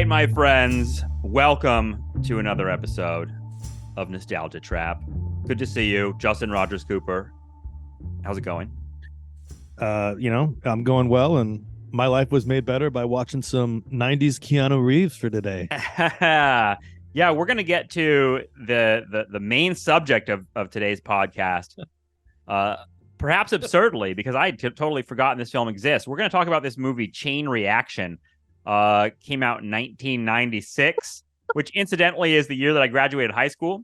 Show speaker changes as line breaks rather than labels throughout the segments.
right, my friends, welcome to another episode of Nostalgia Trap. Good to see you, Justin Rogers Cooper. How's it going?
I'm going well, and my life was made better by watching some 90s Keanu Reeves for today.
Yeah, we're gonna get to the main subject of today's podcast. Uh, Perhaps absurdly, because I totally forgotten this film exists. We're gonna talk about this movie, Chain Reaction. Came out in 1996, which incidentally is the year that I graduated high school.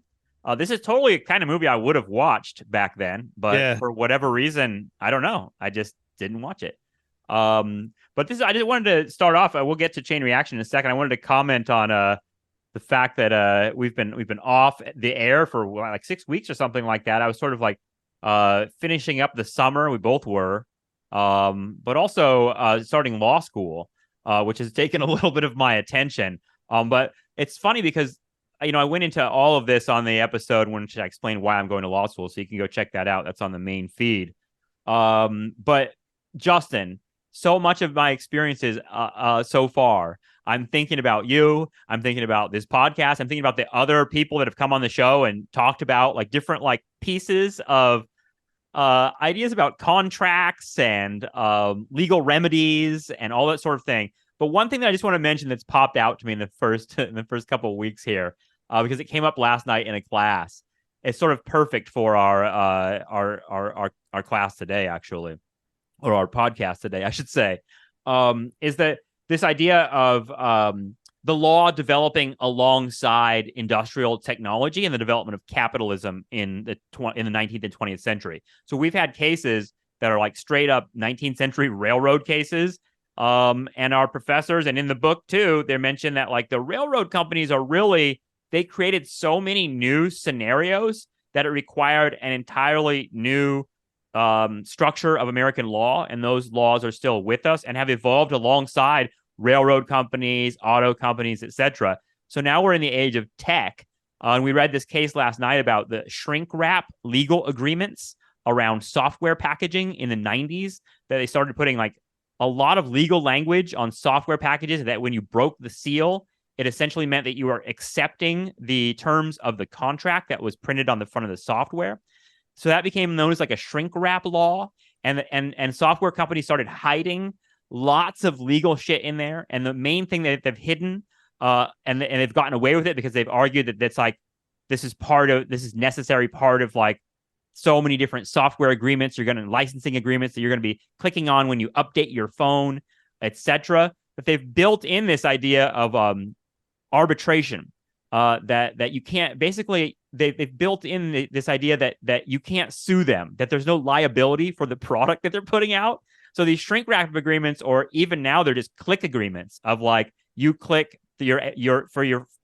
This is totally a kind of movie I would have watched back then, but
Yeah.
for whatever reason, I don't know. I just didn't watch it. But I just wanted to start off. We'll get to Chain Reaction in a second. I wanted to comment on the fact that we've been off the air for like 6 weeks or something like that. I was sort of like finishing up the summer. We both were, but also starting law school, which has taken a little bit of my attention. But it's funny because I went into all of this on the episode when I explained why I'm going to law school, so you can go check that out. That's on the main feed. But Justin, so much of my experiences so far, I'm thinking about you. I'm thinking about this podcast. I'm thinking about the other people that have come on the show and talked about like different like pieces of ideas about contracts and legal remedies and all that sort of thing. But one thing that I just want to mention that's popped out to me in the first couple of weeks here, because it came up last night in a class. It's sort of perfect for our class today, actually, or our podcast today, I should say. Is that this idea of the law developing alongside industrial technology and the development of capitalism in the 19th and 20th century. So we've had cases that are like straight up 19th century railroad cases. And our professors, and in the book too, they mentioned that like the railroad companies they created so many new scenarios that it required an entirely new structure of American law. And those laws are still with us and have evolved alongside railroad companies, auto companies, etc. So now we're in the age of tech. And we read this case last night about the shrink wrap legal agreements around software packaging in the 90s that they started putting like a lot of legal language on software packages that when you broke the seal, it essentially meant that you were accepting the terms of the contract that was printed on the front of the software. So that became known as like a shrink wrap law. And software companies started hiding lots of legal shit in there. And the main thing that they've hidden, and they've gotten away with it because they've argued that that's like, this is necessary part of like so many different software agreements, licensing agreements that you're going to be clicking on when you update your phone, etc. But they've built in this idea of arbitration, that you can't basically they've built in this idea that you can't sue them, that there's no liability for the product that they're putting out. So these shrink wrap agreements, or even now they're just click agreements of like you click your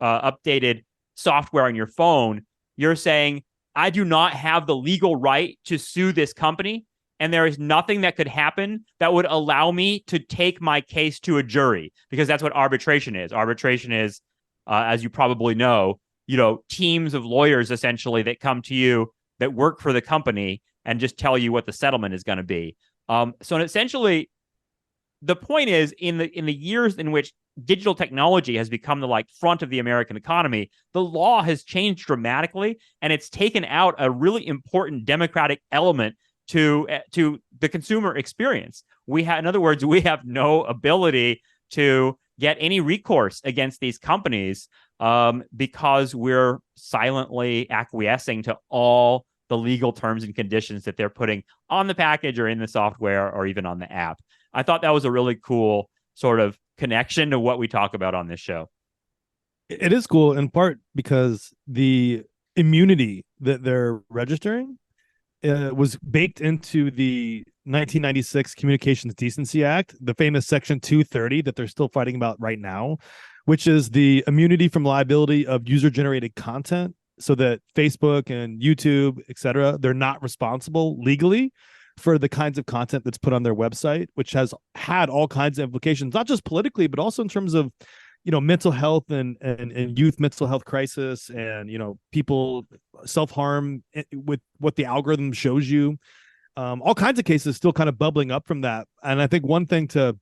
updated software on your phone, you're saying, I do not have the legal right to sue this company, and there is nothing that could happen that would allow me to take my case to a jury, because that's what arbitration is. Arbitration is, as you probably know, teams of lawyers essentially that come to you that work for the company and just tell you what the settlement is going to be. So essentially, the point is in the years in which digital technology has become the like front of the American economy, the law has changed dramatically, and it's taken out a really important democratic element to the consumer experience. In other words, we have no ability to get any recourse against these companies because we're silently acquiescing to all the legal terms and conditions that they're putting on the package or in the software or even on the app. I thought that was a really cool sort of connection to what we talk about on this show.
It is cool in part because the immunity that they're registering was baked into the 1996 Communications Decency Act, the famous Section 230 that they're still fighting about right now, which is the immunity from liability of user-generated content, so that Facebook and YouTube, etc., they're not responsible legally for the kinds of content that's put on their website, which has had all kinds of implications, not just politically, but also in terms of, mental health and youth mental health crisis, and, people self-harm with what the algorithm shows you. All kinds of cases still kind of bubbling up from that. And I think one thing to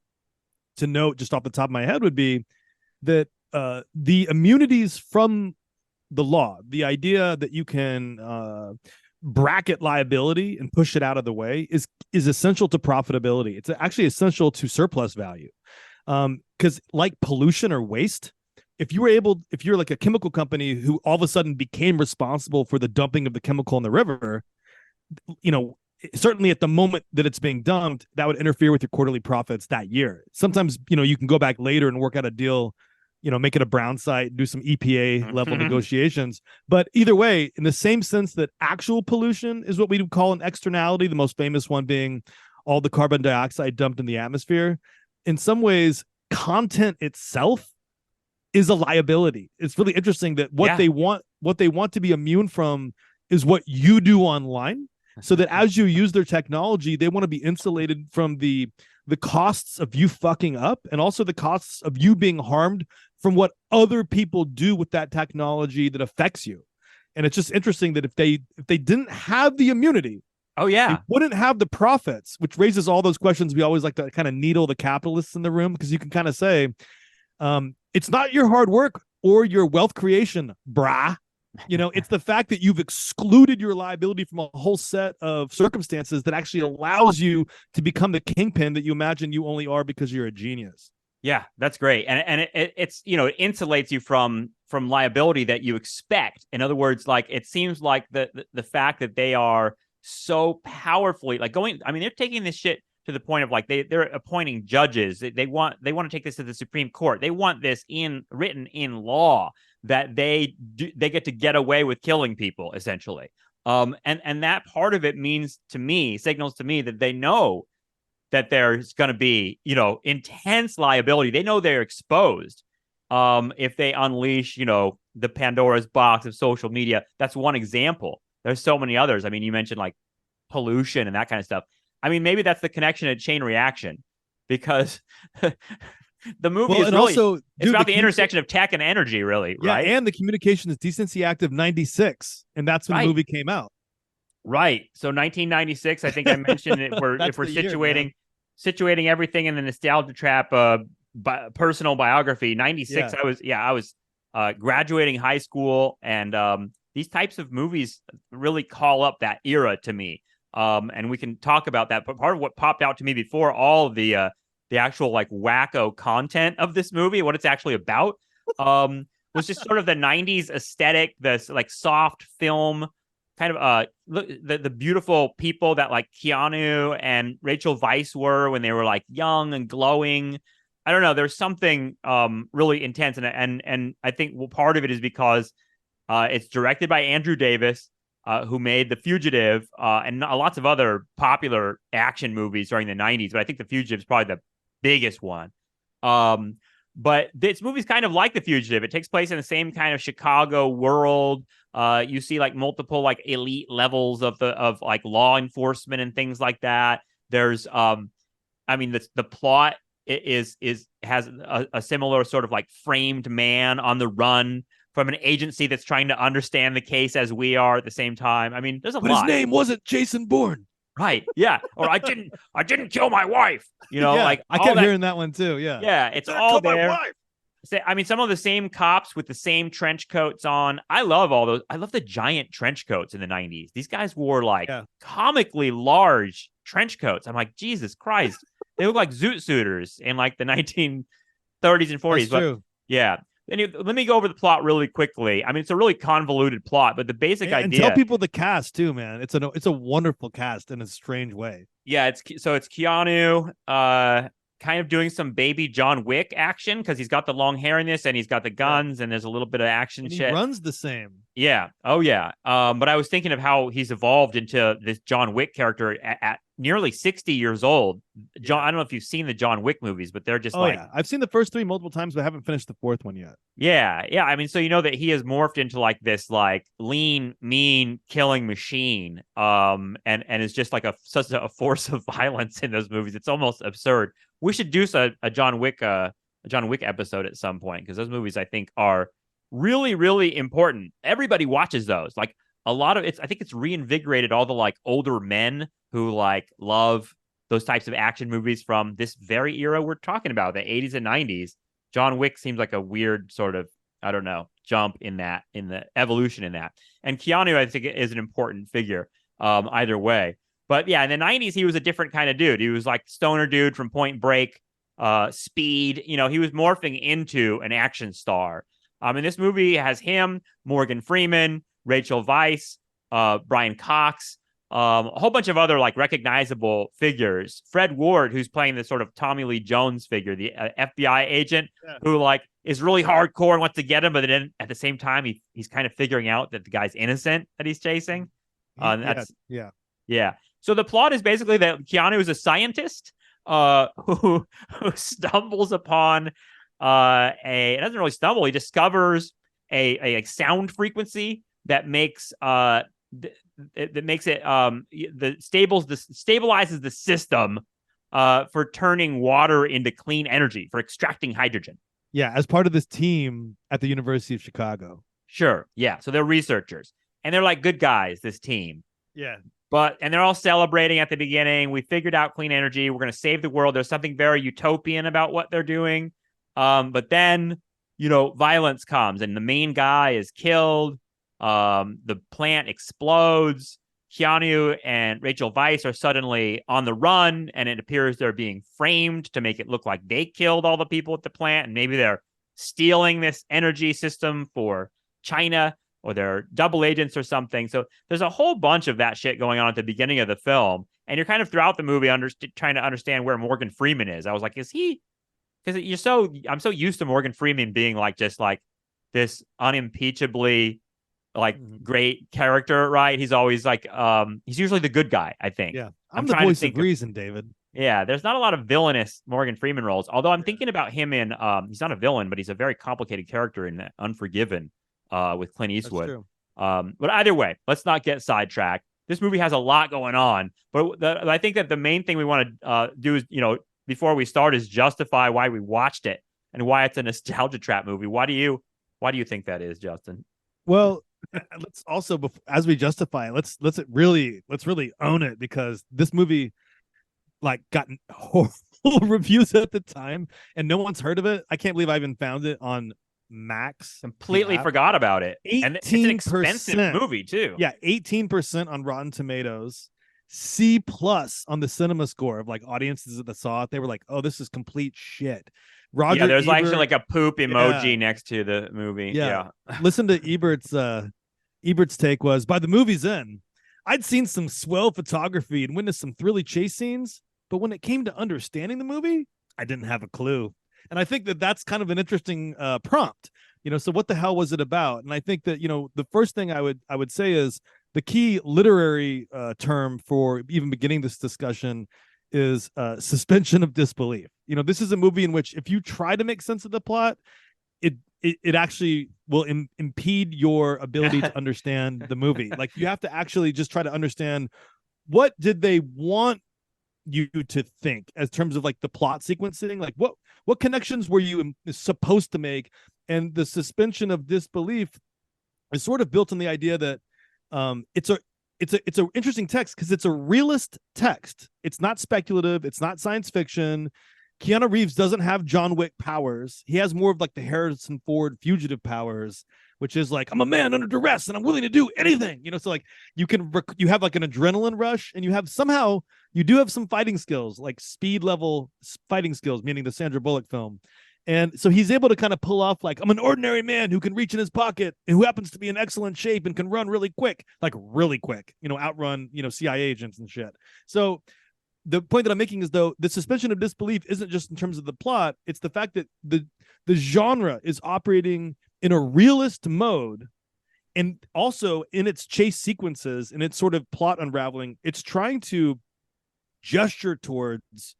note just off the top of my head would be that the immunities from the law, the idea that you can bracket liability and push it out of the way is essential to profitability. It's actually essential to surplus value. Because like pollution or waste, if you're like a chemical company who all of a sudden became responsible for the dumping of the chemical in the river, certainly at the moment that it's being dumped, that would interfere with your quarterly profits that year. Sometimes, you can go back later and work out a deal, make it a brown site, do some EPA level negotiations. But either way, in the same sense that actual pollution is what we would call an externality, the most famous one being all the carbon dioxide dumped in the atmosphere, in some ways, content itself is a liability. It's really interesting that what they want to be immune from is what you do online, so that as you use their technology, they want to be insulated from the costs of you fucking up, and also the costs of you being harmed from what other people do with that technology that affects you. And it's just interesting that if they didn't have the immunity, they wouldn't have the profits, which raises all those questions we always like to kind of needle the capitalists in the room, because you can kind of say, it's not your hard work or your wealth creation, brah. It's the fact that you've excluded your liability from a whole set of circumstances that actually allows you to become the kingpin that you imagine you only are because you're a genius.
Yeah, that's great. And it's, it insulates you from liability that you expect. In other words, like, it seems like the fact that they are so powerfully like they're taking this shit to the point of like they're appointing judges. They want to take this to the Supreme Court. They want this written in law that they get to get away with killing people, essentially. And that part of it signals to me that they know that there's going to be, intense liability. They know they're exposed if they unleash, the Pandora's box of social media. That's one example. There's so many others. I mean, you mentioned like pollution and that kind of stuff. I mean, maybe that's the connection to chain reaction, because the movie is really it's about the intersection of tech and energy, really, right?
Yeah, and the Communications Decency Act of '96, and that's when the movie came out.
Right. So 1996, I think I mentioned it. If we're situating everything in the nostalgia trap, personal biography. 96, I was graduating high school, and these types of movies really call up that era to me. And we can talk about that. But part of what popped out to me before all of the actual like wacko content of this movie, what it's actually about, was just sort of the 90s aesthetic, this like soft film kind of the beautiful people that like Keanu and Rachel Weisz were when they were like young and glowing. I don't know. There's something really intense, and I think part of it is because it's directed by Andrew Davis, who made The Fugitive and lots of other popular action movies during the 90s. But I think The Fugitive is probably the biggest one. But this movie's kind of like The Fugitive. It takes place in the same kind of Chicago world. You see like multiple like elite levels of like law enforcement and things like that. There's the plot has a similar sort of like framed man on the run from an agency that's trying to understand the case as we are at the same time. I mean, there's a lot.
But his name wasn't Jason Bourne.
Right. Yeah. Or I didn't kill my wife. Like
I kept hearing that one too. Yeah.
Yeah. It's all there. I mean, some of the same cops with the same trench coats on. I love all those. I love the giant trench coats in the 90s. These guys wore like comically large trench coats. I'm like, Jesus Christ. They look like zoot suiters in like the 1930s and 40s.
That's true.
Yeah. Let me go over the plot really quickly. I mean, it's a really convoluted plot, but the basic idea.
And tell people the cast too, man. It's a wonderful cast in a strange way.
Yeah, it's Keanu, kind of doing some baby John Wick action because he's got the long hair in this, and he's got the guns, and there's a little bit of action
and
shit.
He runs the same.
Yeah. Oh yeah. But I was thinking of how he's evolved into this John Wick character at nearly 60 years old. I don't know if you've seen the John Wick movies, but they're just
I've seen the first 3 multiple times, but I haven't finished the 4th one yet.
Yeah. Yeah. I mean, so you know that he has morphed into like this like lean, mean killing machine. And is just like such a force of violence in those movies. It's almost absurd. We should do a John Wick episode at some point, because those movies I think are really, really important. Everybody watches those. Like a lot of I think it's reinvigorated all the like older men who like love those types of action movies from this very era we're talking about, the 80s and 90s. John Wick seems like a weird sort of, I don't know, jump in the evolution in that. And Keanu, I think, is an important figure either way. But yeah, in the 90s, he was a different kind of dude. He was like stoner dude from Point Break, Speed. You know, he was morphing into an action star. And this movie has him, Morgan Freeman, Rachel Weisz, Brian Cox, a whole bunch of other like recognizable figures. Fred Ward, who's playing the sort of Tommy Lee Jones figure, the FBI agent who like is really hardcore and wants to get him, but then at the same time he's kind of figuring out that the guy's innocent that he's chasing. Yeah. So the plot is basically that Keanu is a scientist who stumbles upon it doesn't really stumble. He discovers a sound frequency that makes that makes it stabilizes the system for turning water into clean energy, for extracting hydrogen.
Yeah, as part of this team at the University of Chicago.
Sure. Yeah. So they're researchers and they're like good guys, this team.
Yeah.
And they're all celebrating at the beginning. We figured out clean energy. We're going to save the world. There's something very utopian about what they're doing. But then, violence comes and the main guy is killed. The plant explodes. Keanu and Rachel Weisz are suddenly on the run, and it appears they're being framed to make it look like they killed all the people at the plant, and maybe they're stealing this energy system for China, or they're double agents or something. So there's a whole bunch of that shit going on at the beginning of the film, and you're kind of throughout the movie trying to understand where Morgan Freeman is. I was like, is he? Because I'm so used to Morgan Freeman being like just like this unimpeachably great character, right? He's always like he's usually the good guy, I think.
Yeah. I'm the voice of reason, David.
Yeah, there's not a lot of villainous Morgan Freeman roles. Although I'm thinking about him in he's not a villain, but he's a very complicated character in Unforgiven with Clint Eastwood. But either way, let's not get sidetracked. This movie has a lot going on, but I think that the main thing we want to do is, before we start, is justify why we watched it and why it's a nostalgia trap movie. Why do you think that is, Justin?
Well, let's also, as we justify it, let's really own it, because this movie got horrible reviews at the time and no one's heard of it. I can't believe I even found it on Max.
Completely forgot about it.
18%,
and it's an expensive movie too.
Yeah, 18% on Rotten Tomatoes, C+ on the cinema score of audiences that saw it. They were like, "Oh, this is complete shit."
There's actually like a poop emoji next to the movie. Yeah.
Listen to Ebert's take was, by the movie's end, I'd seen some swell photography and witnessed some thrilling chase scenes, but when it came to understanding the movie, I didn't have a clue. And I think that that's kind of an interesting prompt. So what the hell was it about? And I think that, the first thing I would say is the key literary term for even beginning this discussion is suspension of disbelief. This is a movie in which if you try to make sense of the plot, it actually will impede your ability to understand the movie. You have to actually just try to understand, what did they want you to think as terms of the plot sequencing? What connections were you supposed to make? And the suspension of disbelief is sort of built on the idea that it's an interesting text because it's a realist text. It's not speculative. It's not science fiction. Keanu Reeves doesn't have John Wick powers. He has more of the Harrison Ford fugitive powers, which is I'm a man under duress and I'm willing to do anything. So you have an adrenaline rush, and you do have some fighting skills, speed level fighting skills, meaning the Sandra Bullock film. And so he's able to kind of pull off I'm an ordinary man who can reach in his pocket and who happens to be in excellent shape and can run really quick, outrun, CIA agents and shit. So the point that I'm making is, though, the suspension of disbelief isn't just in terms of the plot. It's the fact that the genre is operating in a realist mode, and also in its chase sequences and its sort of plot unraveling, it's trying to gesture towards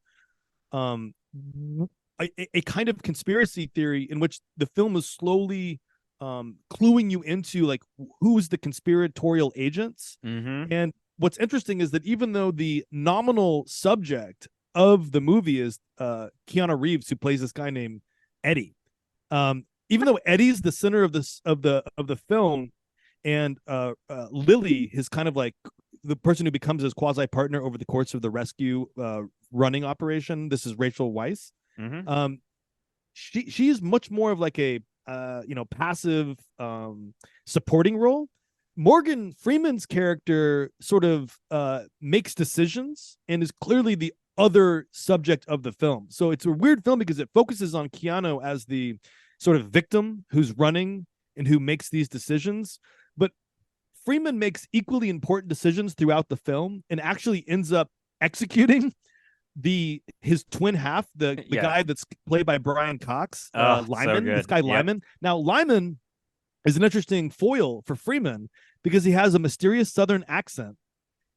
a kind of conspiracy theory in which the film is slowly cluing you into who's the conspiratorial agents.
Mm-hmm.
And what's interesting is that even though the nominal subject of the movie is Keanu Reeves, who plays this guy named Eddie, even though Eddie's the center of the film, and Lily is kind of the person who becomes his quasi partner over the course of the rescue running operation. This is Rachel Weisz.
Mm-hmm.
she's much more of like a passive supporting role. Morgan Freeman's character sort of makes decisions and is clearly the other subject of the film. So it's a weird film because it focuses on Keanu as the sort of victim who's running and who makes these decisions. But Freeman makes equally important decisions throughout the film and actually ends up executing his twin half, the guy that's played by Brian Cox, Lyman.
So
this guy Lyman. Now Lyman is an interesting foil for Freeman because he has a mysterious Southern accent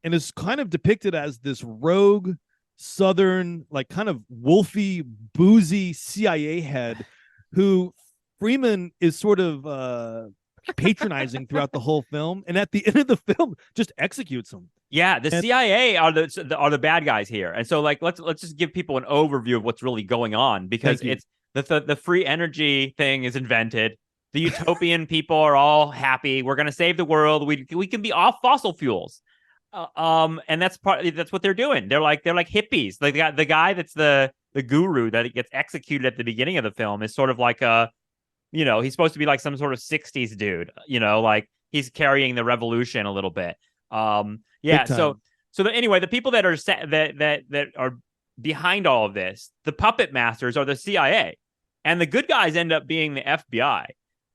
and is kind of depicted as this rogue Southern, like kind of wolfy, boozy CIA head who Freeman is sort of patronizing throughout the whole film, and at the end of the film just executes him.
Yeah, the CIA are the bad guys here, and so like let's just give people an overview of what's really going on, because it's the free energy thing is invented. The utopian people are all happy. We're gonna save the world. We can be off fossil fuels, and that's what they're doing. They're like hippies. Like the guy that's the guru that gets executed at the beginning of the film is sort of like a, he's supposed to be like some sort of 60s dude, like he's carrying the revolution a little bit. Yeah. So anyway, the people that are that are behind all of this, the puppet masters, are the CIA, and the good guys end up being the FBI.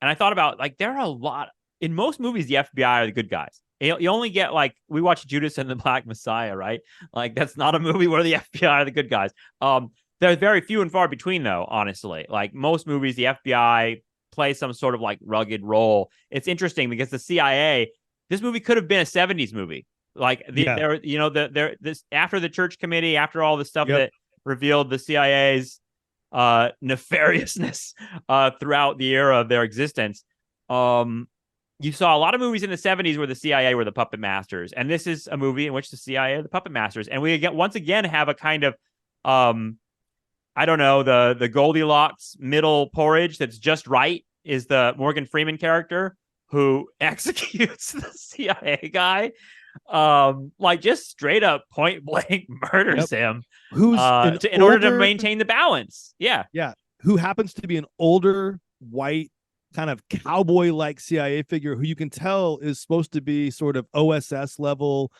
And I thought about, like, there are a lot in most movies, the FBI are the good guys. You only get, like, we watched Judas and the Black Messiah, right? Like, that's not a movie where the FBI are the good guys. There's very few and far between, though, honestly. Like, most movies, the FBI play some sort of like rugged role. It's interesting because the CIA, this movie could have been a 70s movie. Like this after the Church Committee, after all the stuff that revealed the CIA's nefariousness throughout the era of their existence. You saw a lot of movies in the 70s where the CIA were the puppet masters, and this is a movie in which the CIA are the puppet masters. And we once again have a kind of I don't know, the Goldilocks middle porridge that's just right is the Morgan Freeman character who executes the CIA guy, like just straight up point blank murders him,
who's
in order to maintain the balance. Yeah,
who happens to be an older white kind of cowboy like CIA figure who you can tell is supposed to be sort of OSS level,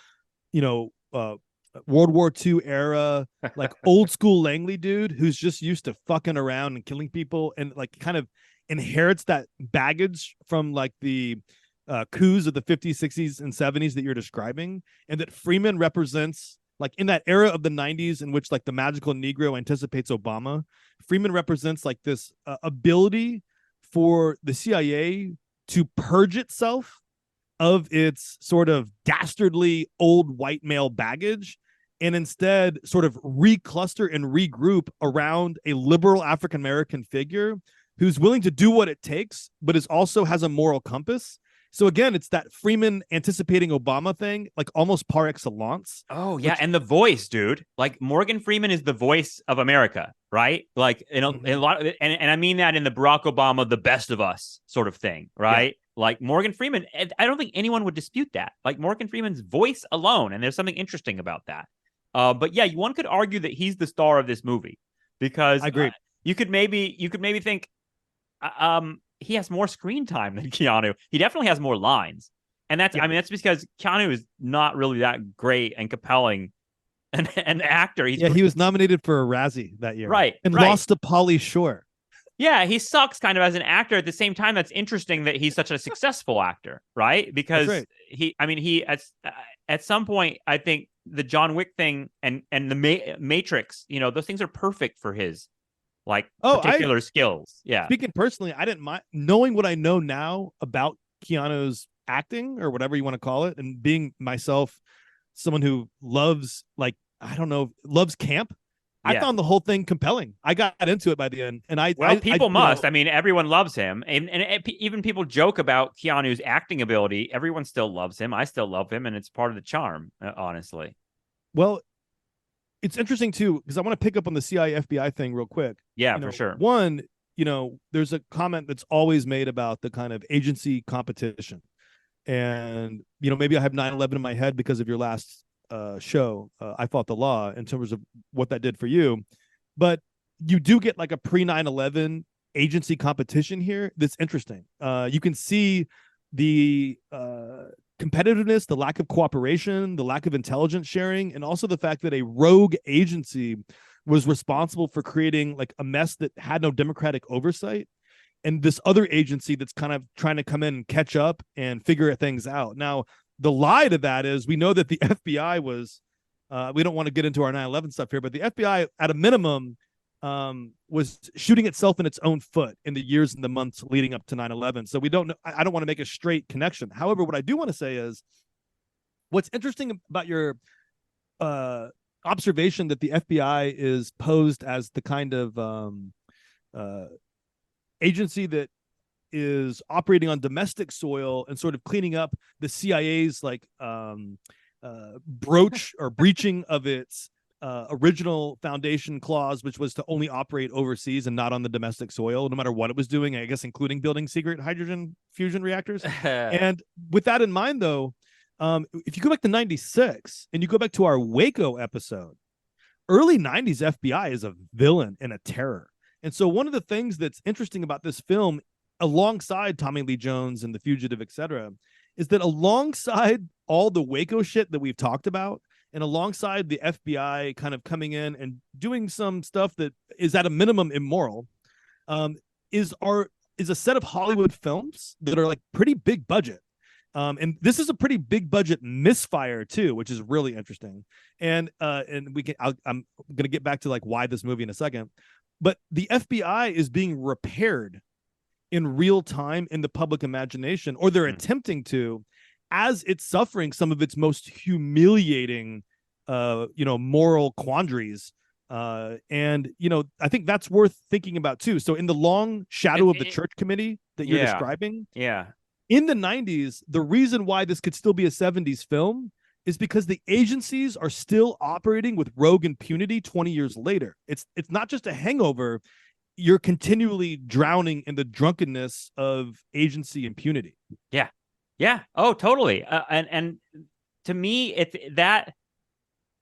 World War II era, like old school Langley dude who's just used to fucking around and killing people, and like kind of inherits that baggage from like the coups of the 50s, 60s, and 70s that you're describing, and that Freeman represents, like in that era of the 90s in which like the magical Negro anticipates Obama. Freeman represents like this ability for the CIA to purge itself of its sort of dastardly old white male baggage and instead sort of recluster and regroup around a liberal African-American figure who's willing to do what it takes, but also has a moral compass. So again, it's that Freeman anticipating Obama thing, like almost par excellence.
Oh yeah, and the voice, dude. Like Morgan Freeman is the voice of America, right? Like a lot of, and I mean that in the Barack Obama, the best of us sort of thing, right? Yeah. Like Morgan Freeman, I don't think anyone would dispute that. Like Morgan Freeman's voice alone, and there's something interesting about that. But yeah, one could argue that he's the star of this movie because
I agree.
You could maybe think, he has more screen time than Keanu. He definitely has more lines. And that's that's because Keanu is not really that great and compelling an actor.
He was nominated for a Razzie that year.
Right.
And lost to Pauly Shore.
Yeah, he sucks kind of as an actor. At the same time, that's interesting that he's such a successful actor, right? Because he at some point, I think the John Wick thing and the Matrix, those things are perfect for his particular skills. Yeah.
Speaking personally, I didn't mind knowing what I know now about Keanu's acting or whatever you want to call it, and being myself someone who loves loves camp. I found the whole thing compelling. I got into it by the end, and people
must. I mean, everyone loves him, and even people joke about Keanu's acting ability. Everyone still loves him. I still love him, and it's part of the charm, honestly.
Well, it's interesting too, because I want to pick up on the CIA FBI thing real quick.
Yeah, for sure.
One, there's a comment that's always made about the kind of agency competition. And, maybe I have 9/11 in my head because of your last show, I Fought the Law, in terms of what that did for you. But, you do get like a pre 9/11 agency competition here that's interesting. You can see the competitiveness, the lack of cooperation, the lack of intelligence sharing, and also the fact that a rogue agency was responsible for creating like a mess that had no democratic oversight, and this other agency that's kind of trying to come in and catch up and figure things out. Now, the lie to that is we know that the FBI was, we don't want to get into our 9/11 stuff here, but the FBI at a minimum was shooting itself in its own foot in the years and the months leading up to 9/11. So we don't know. I don't want to make a straight connection. However, what I do want to say is what's interesting about your observation that the FBI is posed as the kind of agency that is operating on domestic soil and sort of cleaning up the CIA's like broach or breaching of its original foundation clause, which was to only operate overseas and not on the domestic soil, no matter what it was doing, I guess, including building secret hydrogen fusion reactors. And with that in mind, though, if you go back to 96 and you go back to our Waco episode, early 90s FBI is a villain and a terror. And so one of the things that's interesting about this film, alongside Tommy Lee Jones and The Fugitive, etc., is that alongside all the Waco shit that we've talked about, and alongside the FBI kind of coming in and doing some stuff that is at a minimum immoral, is a set of Hollywood films that are like pretty big budget. And this is a pretty big budget misfire too, which is really interesting. And we can, I'm going to get back to like why this movie in a second, but the FBI is being repaired in real time in the public imagination, or they're attempting to, as it's suffering some of its most humiliating, moral quandaries. And, I think that's worth thinking about too. So in the long shadow of the church committee that you're describing, in the 90s, the reason why this could still be a 70s film is because the agencies are still operating with rogue impunity 20 years later. It's not just a hangover. You're continually drowning in the drunkenness of agency impunity.
Yeah. Oh, totally. And to me, it's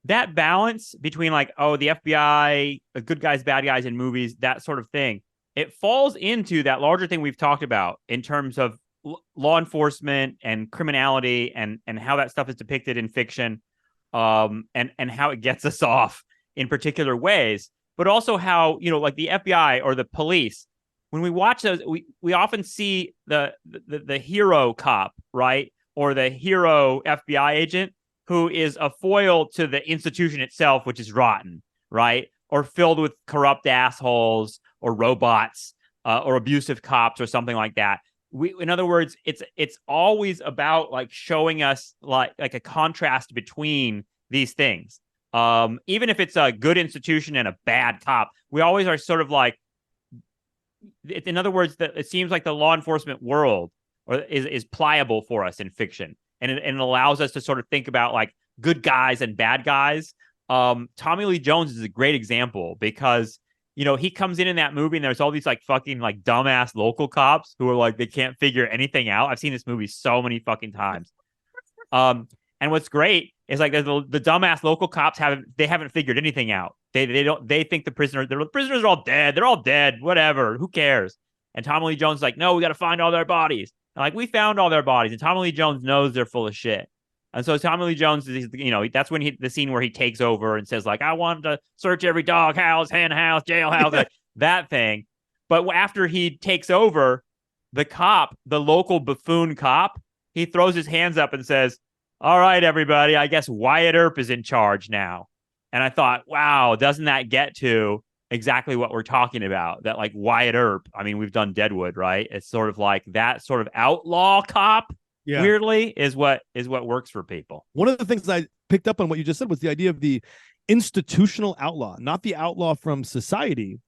that balance between like, oh, the FBI, good guys, bad guys in movies, that sort of thing. It falls into that larger thing we've talked about in terms of law enforcement and criminality and how that stuff is depicted in fiction, and how it gets us off in particular ways, but also how, like the FBI or the police, when we watch those, we often see the hero cop, right? Or the hero FBI agent who is a foil to the institution itself, which is rotten, right? Or filled with corrupt assholes or robots, or abusive cops or something like that. In other words, it's always about like showing us like a contrast between these things. Even if it's a good institution and a bad cop, we always are sort of like, in other words, that it seems like the law enforcement world is pliable for us in fiction, and it allows us to sort of think about like good guys and bad guys. Tommy Lee Jones is a great example because he comes in that movie and there's all these like fucking like dumbass local cops who are like they can't figure anything out. I've seen this movie so many fucking times. And what's great is like the dumbass local cops haven't figured anything out. They think the prisoners are all dead. They're all dead. Whatever. Who cares? And Tommy Lee Jones is like, no, we got to find all their bodies. And like we found all their bodies, and Tommy Lee Jones knows they're full of shit. And so Tommy Lee Jones is, that's when the scene where he takes over and says like, I want to search every dog house, hen house, jailhouse, like that thing. But after he takes over, the local buffoon cop, he throws his hands up and says, all right, everybody, I guess Wyatt Earp is in charge now. And I thought, wow, doesn't that get to exactly what we're talking about? That like Wyatt Earp, I mean, we've done Deadwood, right? It's sort of like that sort of outlaw cop, weirdly, is what works for people.
One of the things I picked up on what you just said was the idea of the institutional outlaw, not the outlaw from society,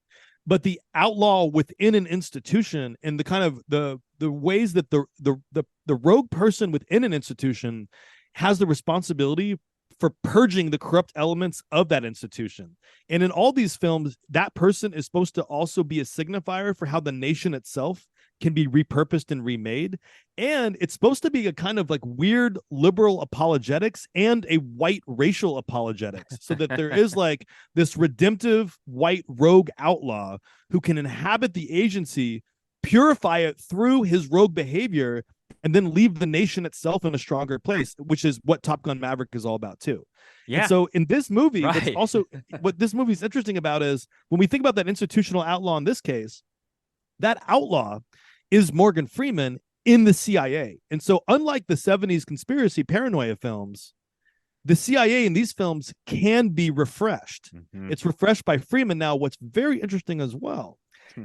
but the outlaw within an institution, and the kind of the ways that the rogue person within an institution has the responsibility for purging the corrupt elements of that institution. And in all these films, that person is supposed to also be a signifier for how the nation itself can be repurposed and remade. And it's supposed to be a kind of like weird liberal apologetics and a white racial apologetics, so that there is like this redemptive white rogue outlaw who can inhabit the agency, purify it through his rogue behavior, and then leave the nation itself in a stronger place, which is what Top Gun Maverick is all about too.
Yeah.
And so in this movie,
Right.
what's also what this movie is interesting about is when we think about that institutional outlaw in this case, that outlaw is Morgan Freeman in the CIA. And so unlike the 70s conspiracy paranoia films, the CIA in these films can be refreshed.
Mhm.
It's refreshed by Freeman. Now, what's very interesting as well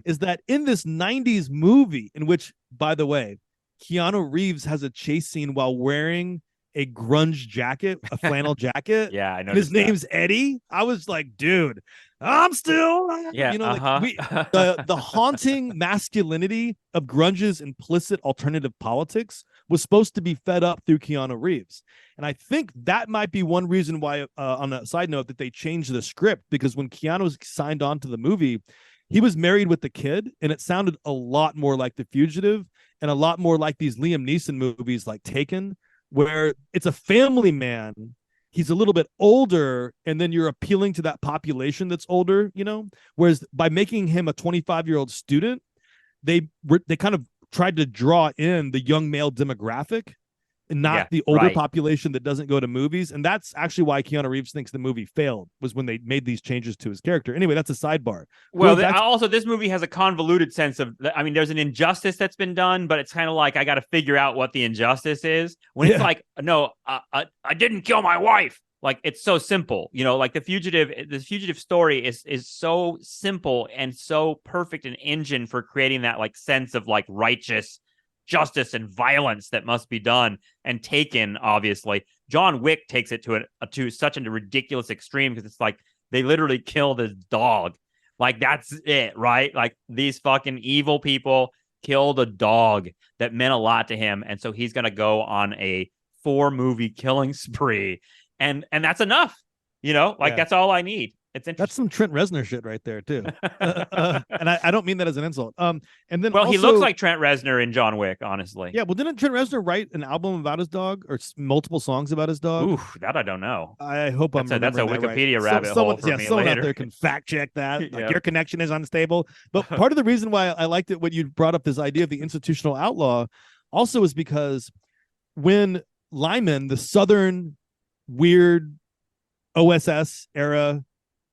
is that in this 90s movie, in which, by the way, Keanu Reeves has a chase scene while wearing a grunge jacket, a flannel jacket.
Yeah, I know.
His name's Eddie. I was like, dude, I'm still,
Yeah,
you know, like the haunting masculinity of grunge's implicit alternative politics was supposed to be fed up through Keanu Reeves. And I think that might be one reason why, on a side note, that they changed the script, because when Keanu signed on to the movie, he was married with the kid, and it sounded a lot more like The Fugitive and a lot more like these Liam Neeson movies like Taken, where it's a family man. He's a little bit older, and then you're appealing to that population that's older, you know? Whereas by making him a 25-year-old student, they kind of tried to draw in the young male demographic and not the older population that doesn't go to movies. And that's actually why Keanu Reeves thinks the movie failed, was when they made these changes to his character. Anyway, that's a sidebar.
Well, also this movie has a convoluted sense of, I mean, there's an injustice that's been done, but it's kind of like, I got to figure out what the injustice is. When it's like, no, I didn't kill my wife. Like, it's so simple, you know, like the fugitive story is so simple and so perfect an engine for creating that like sense of like righteous justice and violence that must be done. And Taken, obviously, John Wick takes it to such a ridiculous extreme, because it's like they literally killed his dog. Like, that's it, right? Like, these fucking evil people killed a dog that meant a lot to him, and so he's gonna go on a 4-movie killing spree, and that's enough, you know. Like, that's all I need. It's interesting.
That's some Trent Reznor shit right there too. And I don't mean that as an insult. And then
also, he
also,
looks like Trent Reznor in John Wick, honestly.
Yeah, well, didn't Trent Reznor write an album about his dog, or multiple songs about his dog?
Ooh, that I don't know.
I hope that's
a Wikipedia
right.
rabbit hole for me
someone
later.
out there can fact check that. Like, your connection is unstable. But part of the reason why I liked it when you brought up this idea of the institutional outlaw also is because when Lyman, the Southern weird OSS era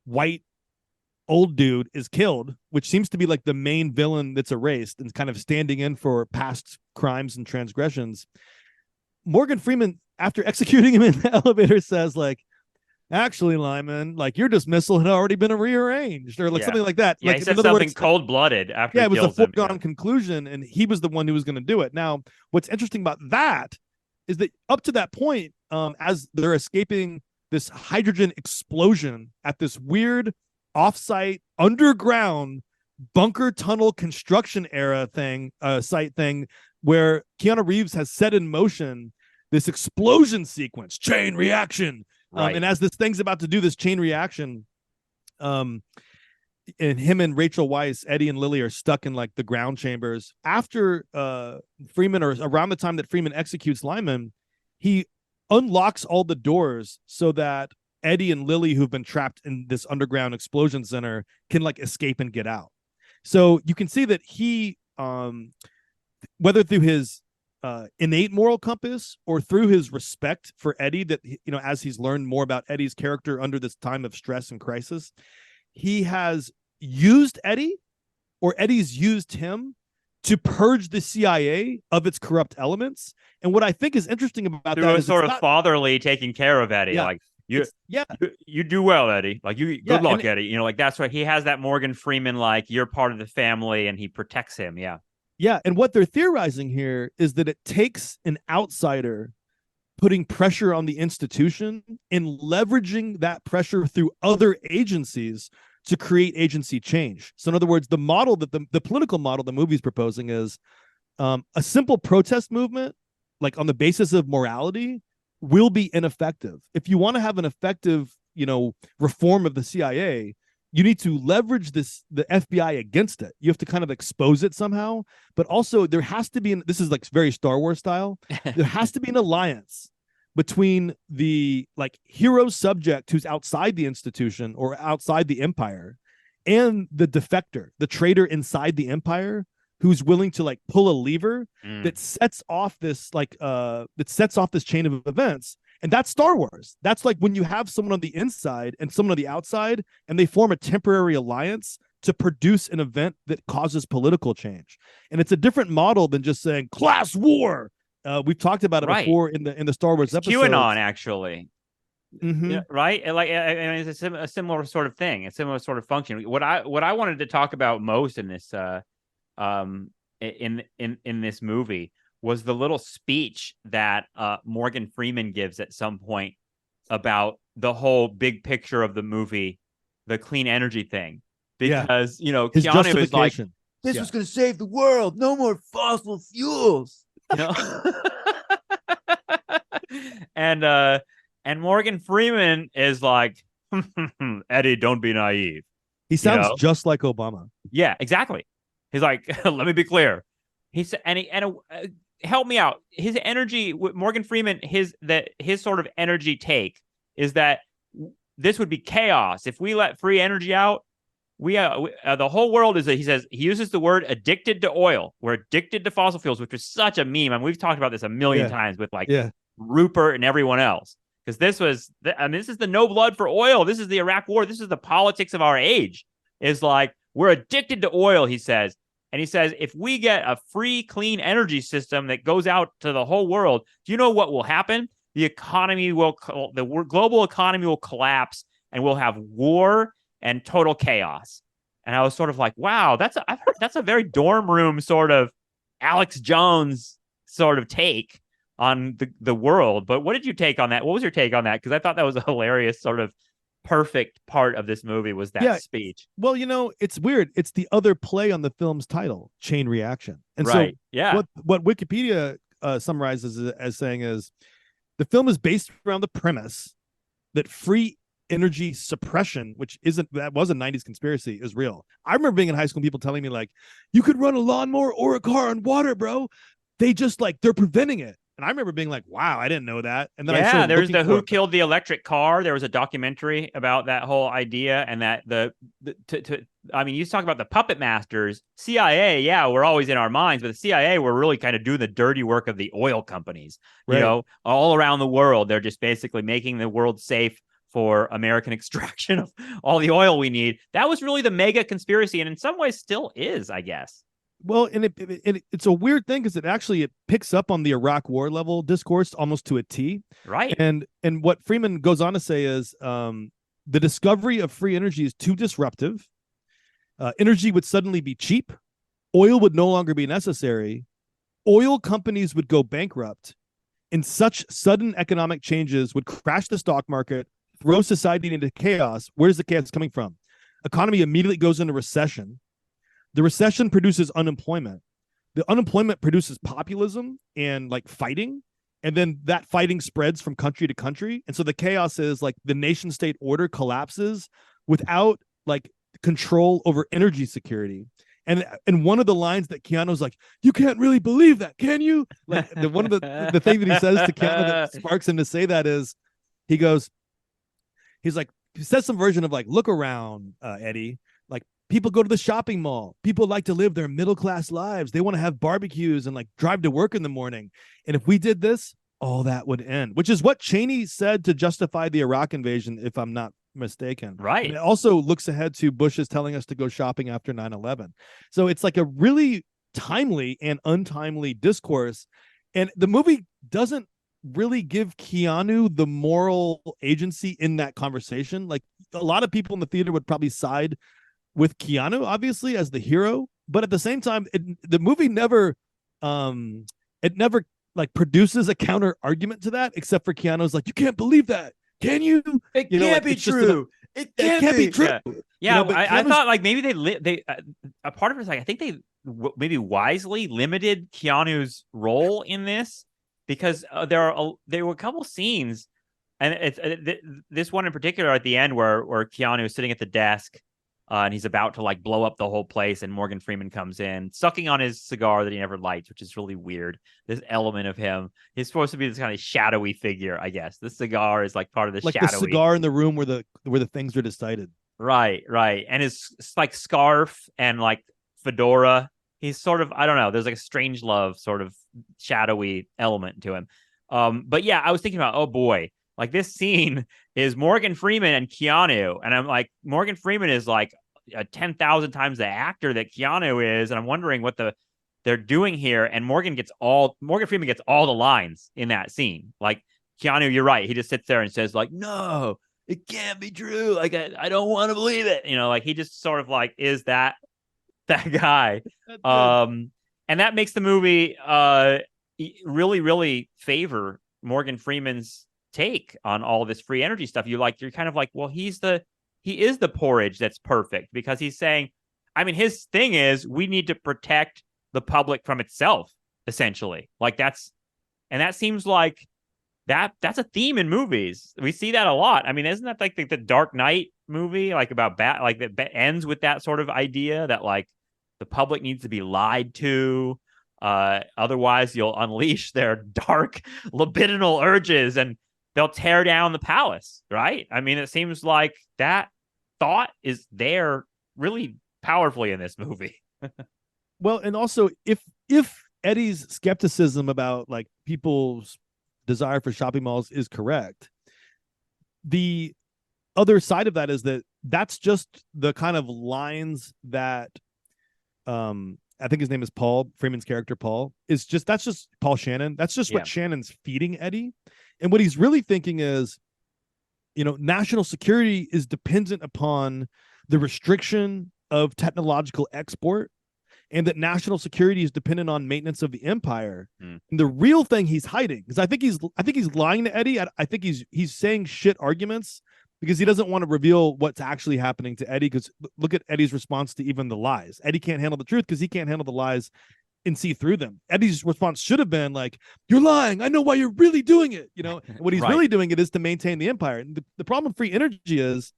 white old dude, is killed, which seems to be like the main villain that's erased and kind of standing in for past crimes and transgressions, Morgan Freeman, after executing him in the elevator, says like, actually, Lyman, like, your dismissal had already been rearranged, or like something like that.
Yeah,
like,
he said something cold-blooded after
it was a
foregone
foregone conclusion, and he was the one who was going to do it. Now, what's interesting about that is that up to that point, as they're escaping this hydrogen explosion at this weird off-site underground bunker tunnel construction era site thing, where Keanu Reeves has set in motion this explosion sequence, chain reaction. And as this thing's about to do this chain reaction, and him and Rachel Weisz, Eddie and Lily, are stuck in like the ground chambers. After Freeman, or around the time that Freeman executes Lyman, he unlocks all the doors so that Eddie and Lily, who've been trapped in this underground explosion center, can like escape and get out. So you can see that he, whether through his innate moral compass or through his respect for Eddie, that, you know, as he's learned more about Eddie's character under this time of stress and crisis, he has used Eddie, or Eddie's used him, to purge the CIA of its corrupt elements. And what I think is interesting about that is
sort of fatherly taking care of Eddie. Like, you do well, Eddie. Like, good luck, Eddie. You know, like, that's right. He has that Morgan Freeman, like, you're part of the family, and he protects him. Yeah.
Yeah. And what they're theorizing here is that it takes an outsider putting pressure on the institution and leveraging that pressure through other agencies to create agency change. So in other words, the model that the political model the movie's proposing is a simple protest movement, like on the basis of morality, will be ineffective. If you want to have an effective, you know, reform of the CIA, you need to leverage the FBI against it. You have to kind of expose it somehow, but also there has to be, this is like very Star Wars style. There has to be an alliance between the like hero subject who's outside the institution or outside the empire and the defector, the traitor inside the empire who's willing to like pull a lever that sets off this chain of events. And that's Star Wars. That's like when you have someone on the inside and someone on the outside, and they form a temporary alliance to produce an event that causes political change. And it's a different model than just saying class war. We've talked about it before in the Star Wars episodes.
QAnon, actually. Yeah, right? Like, I mean, it's a similar sort of thing, a similar sort of function. What I wanted to talk about most in this in this movie was the little speech that Morgan Freeman gives at some point about the whole big picture of the movie, the clean energy thing. Because, you know,
his
Keanu is like,
this was going to save the world. No more fossil fuels.
You know? And Morgan Freeman is like, Eddie, don't be naive.
He sounds just like Obama.
Yeah, exactly. He's like, let me be clear. He said, help me out. His energy, Morgan Freeman, his sort of energy take is that this would be chaos if we let free energy out. The whole world is, he says, he uses the word addicted to oil. We're addicted to fossil fuels, which is such a meme. I mean, we've talked about this a million times with like Rupert and everyone else. Because this is the no blood for oil. This is the Iraq war. This is the politics of our age. Is like, we're addicted to oil, he says. And he says, if we get a free, clean energy system that goes out to the whole world, do you know what will happen? The global economy will collapse, and we'll have war and total chaos. And I was sort of like, wow, I've heard that's a very dorm room sort of Alex Jones sort of take on the world. But what did you take on that? What was your take on that? Because I thought that was a hilarious sort of perfect part of this movie was that speech.
Well, you know, it's weird. It's the other play on the film's title, Chain Reaction. And so what Wikipedia summarizes as saying is the film is based around the premise that free energy suppression, that was a 90s conspiracy, is real. I remember being in high school and people telling me like, you could run a lawnmower or a car on water, bro. They just like, they're preventing it. And I remember being like, wow, I didn't know that. And then
there's the Who Killed the Electric Car. There was a documentary about that whole idea, and that I mean, you talk about the puppet masters, CIA, we're always in our minds, but the CIA were really kind of doing the dirty work of the oil companies, you know, all around the world. They're just basically making the world safe for American extraction of all the oil we need. That was really the mega conspiracy, and in some ways still is, I guess.
Well, and it's a weird thing because it picks up on the Iraq War level discourse almost to a T.
Right.
And what Freeman goes on to say is the discovery of free energy is too disruptive. Energy would suddenly be cheap. Oil would no longer be necessary. Oil companies would go bankrupt. And such sudden economic changes would crash the stock market, throw society into chaos. Where's the chaos coming from? Economy immediately goes into recession. The recession produces unemployment. The unemployment produces populism and like fighting. And then that fighting spreads from country to country. And so the chaos is like the nation state order collapses without like control over energy security. And one of the lines that Keanu's like, you can't really believe that, can you? Like one of the thing that he says to Keanu that sparks him to say that is he says some version of like, look around, Eddie. Like, people go to the shopping mall. People like to live their middle-class lives. They want to have barbecues and like drive to work in the morning. And if we did this, all that would end, which is what Cheney said to justify the Iraq invasion, if I'm not mistaken.
Right.
And it also looks ahead to Bush's telling us to go shopping after 9/11. So it's like a really timely and untimely discourse. And the movie doesn't really give Keanu the moral agency in that conversation. Like a lot of people in the theater would probably side with Keanu, obviously, as the hero, but at the same time, the movie never like produces a counter argument to that, except for Keanu's like, you can't believe that, can you?
It can't be true. It can't be true.
Yeah, I thought like maybe they a part of it is like I think they maybe wisely limited Keanu's role in this because there were a couple scenes, and it's this one in particular at the end where Keanu is sitting at the desk. and he's about to like blow up the whole place, and Morgan Freeman comes in, sucking on his cigar that he never lights, which is really weird. This element of him, he's supposed to be this kind of shadowy figure, I guess. This cigar is like part of the
Like
shadowy
the cigar in the room where the things are decided.
Right, and his like scarf and like fedora. He's sort of, I don't know. There's like a strange love, sort of shadowy element to him. But yeah, I was thinking about, oh boy, like this scene is Morgan Freeman and Keanu, and I'm like, Morgan Freeman is like 10,000 times the actor that Keanu is, and I'm wondering what they're doing here. And Morgan Freeman gets all the lines in that scene. Like Keanu, you're right. He just sits there and says like, no, it can't be true. Like I don't want to believe it. Like he just sort of like is that guy. And that makes the movie really, really favor Morgan Freeman's take on all this free energy stuff. You're kind of like, well, he is the porridge that's perfect, because he's saying, I mean, his thing is we need to protect the public from itself, essentially. Like that seems like that's a theme in movies. We see that a lot. I mean, isn't that like the Dark Knight movie, like about like that ends with that sort of idea that like the public needs to be lied to, otherwise you'll unleash their dark libidinal urges and they'll tear down the palace, right? I mean, it seems like that thought is there really powerfully in this movie.
Well, and also if Eddie's skepticism about like people's desire for shopping malls is correct, the other side of that is that that's just the kind of lines that I think his name is Paul, Freeman's character Paul, that's just Paul Shannon. That's just what Shannon's feeding Eddie. And what he's really thinking is, national security is dependent upon the restriction of technological export, and that national security is dependent on maintenance of the empire. And the real thing he's hiding, because I think he's lying to Eddie. I think he's saying shit arguments because he doesn't want to reveal what's actually happening to Eddie. Because look at Eddie's response to even the lies. Eddie can't handle the truth because he can't handle the lies and see through them. Eddie's response should have been like, "You're lying. I know why you're really doing it." What he's really doing it is to maintain the empire. And the problem with free energy is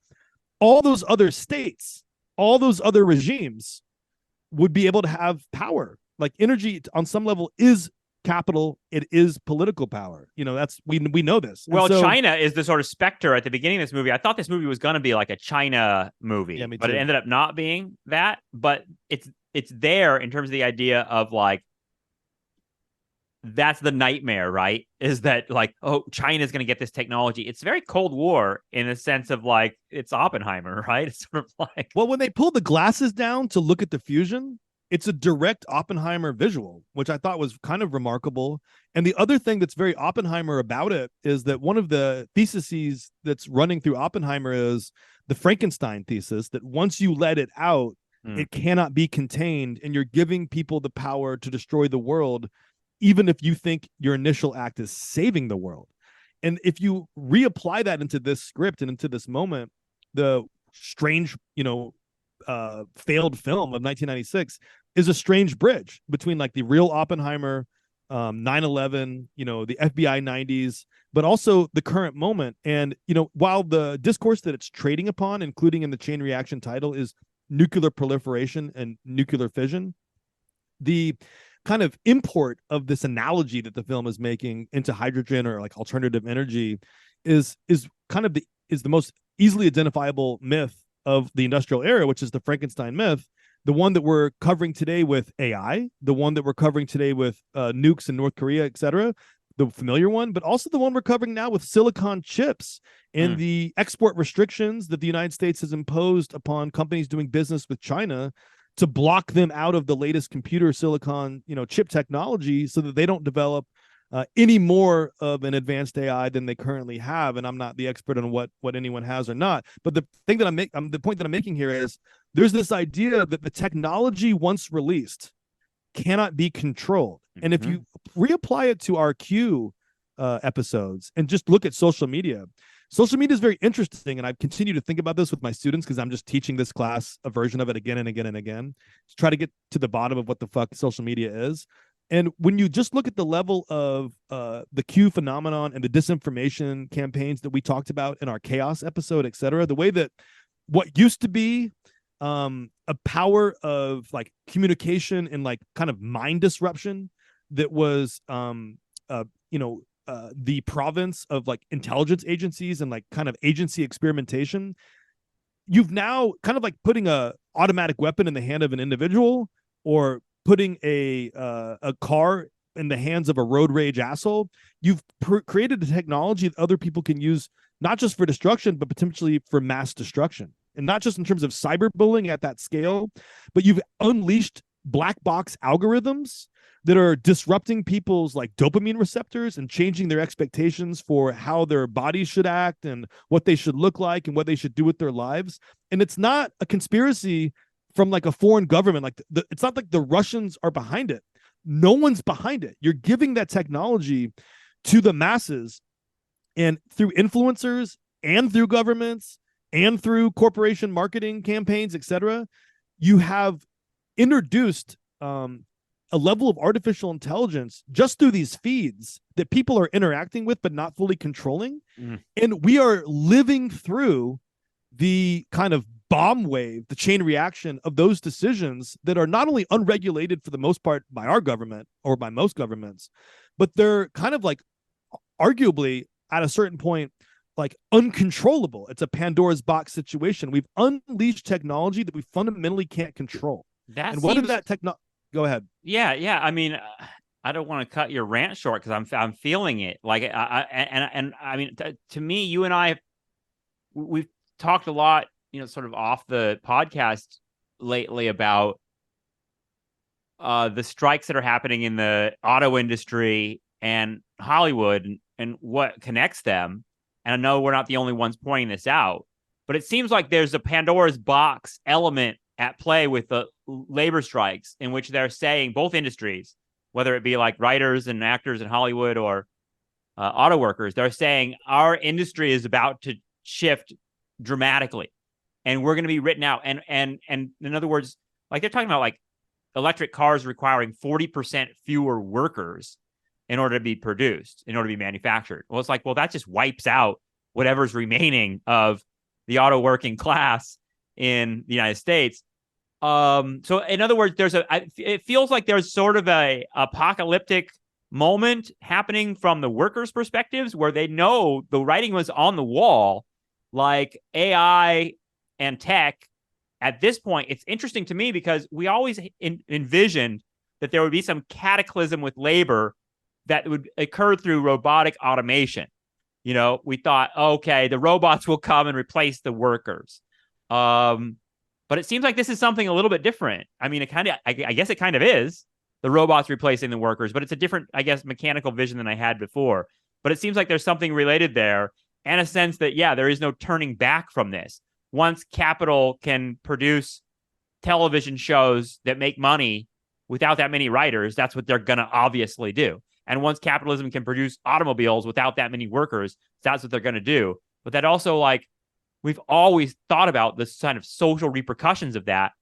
all those other states, all those other regimes would be able to have power. Like energy on some level is capital. It is political power. That's we know this.
Well, China is the sort of specter at the beginning of this movie. I thought this movie was going to be like a China movie, but it ended up not being that. But it's there in terms of the idea of like, that's the nightmare, right? Is that like, oh, China's going to get this technology. It's very Cold War in the sense of like, it's Oppenheimer, right? It's sort of like,
well, when they pull the glasses down to look at the fusion, it's a direct Oppenheimer visual, which I thought was kind of remarkable. And the other thing that's very Oppenheimer about it is that one of the theses that's running through Oppenheimer is the Frankenstein thesis, that once you let it out, it cannot be contained, and you're giving people the power to destroy the world, even if you think your initial act is saving the world. And if you reapply that into this script and into this moment, the strange, failed film of 1996 is a strange bridge between like the real Oppenheimer, 9/11, the FBI 90s, but also the current moment. And, while the discourse that it's trading upon, including in the chain reaction title, is nuclear proliferation and nuclear fission, the kind of import of this analogy that the film is making into hydrogen or like alternative energy is the most easily identifiable myth of the industrial era, which is the Frankenstein myth, the one that we're covering today with AI, the one that we're covering today with nukes in North Korea, etc., the familiar one, but also the one we're covering now with silicon chips and the export restrictions that the United States has imposed upon companies doing business with China to block them out of the latest computer silicon, chip technology, so that they don't develop any more of an advanced AI than they currently have. And I'm not the expert on what anyone has or not. But the thing that the point that I'm making here is there's this idea that the technology once released cannot be controlled. And if you reapply it to our Q episodes and just look at social media is very interesting. And I continue to think about this with my students because I'm just teaching this class a version of it again and again and again to try to get to the bottom of what the fuck social media is. And when you just look at the level of the Q phenomenon and the disinformation campaigns that we talked about in our chaos episode, et cetera, the way that what used to be a power of like communication and like kind of mind disruption that was the province of like intelligence agencies and like kind of agency experimentation. You've now kind of like putting a automatic weapon in the hand of an individual, or putting a car in the hands of a road rage asshole. You've created a technology that other people can use, not just for destruction, but potentially for mass destruction. And not just in terms of cyberbullying at that scale, but you've unleashed black box algorithms that are disrupting people's like dopamine receptors and changing their expectations for how their bodies should act and what they should look like and what they should do with their lives. And it's not a conspiracy from like a foreign government. Like it's not like the Russians are behind it. No one's behind it. You're giving that technology to the masses, and through influencers and through governments and through corporation marketing campaigns, etc., you have introduced a level of artificial intelligence just through these feeds that people are interacting with but not fully controlling. And we are living through the kind of bomb wave, the chain reaction of those decisions that are not only unregulated for the most part by our government or by most governments, but they're kind of like arguably at a certain point like uncontrollable. It's a Pandora's box situation. We've unleashed technology that we fundamentally can't control.
That
and
seems...
whether that go ahead.
Yeah. I mean, I don't want to cut your rant short because I'm feeling it. Like, I mean, to me, you and I, we've talked a lot, sort of off the podcast lately about the strikes that are happening in the auto industry and Hollywood and what connects them. And I know we're not the only ones pointing this out, but it seems like there's a Pandora's box element at play with the labor strikes, in which they're saying, both industries, whether it be like writers and actors in Hollywood or auto workers, they're saying our industry is about to shift dramatically and we're going to be written out. And in other words, like they're talking about like electric cars requiring 40% fewer workers in order to be produced, in order to be manufactured. Well, it's like, well, that just wipes out whatever's remaining of the auto working class in the United States. So in other words, it feels like there's sort of a apocalyptic moment happening from the workers' perspectives, where they know the writing was on the wall, like AI and tech. At this point, it's interesting to me because we always envisioned that there would be some cataclysm with labor that would occur through robotic automation. We thought, okay, the robots will come and replace the workers. But it seems like this is something a little bit different. I mean, I guess it kind of is the robots replacing the workers, but it's a different, I guess, mechanical vision than I had before. But it seems like there's something related there, and a sense that, yeah, there is no turning back from this. Once capital can produce television shows that make money without that many writers, that's what they're going to obviously do. And once capitalism can produce automobiles without that many workers, that's what they're going to do. But that also, like, we've always thought about this kind of social repercussions of that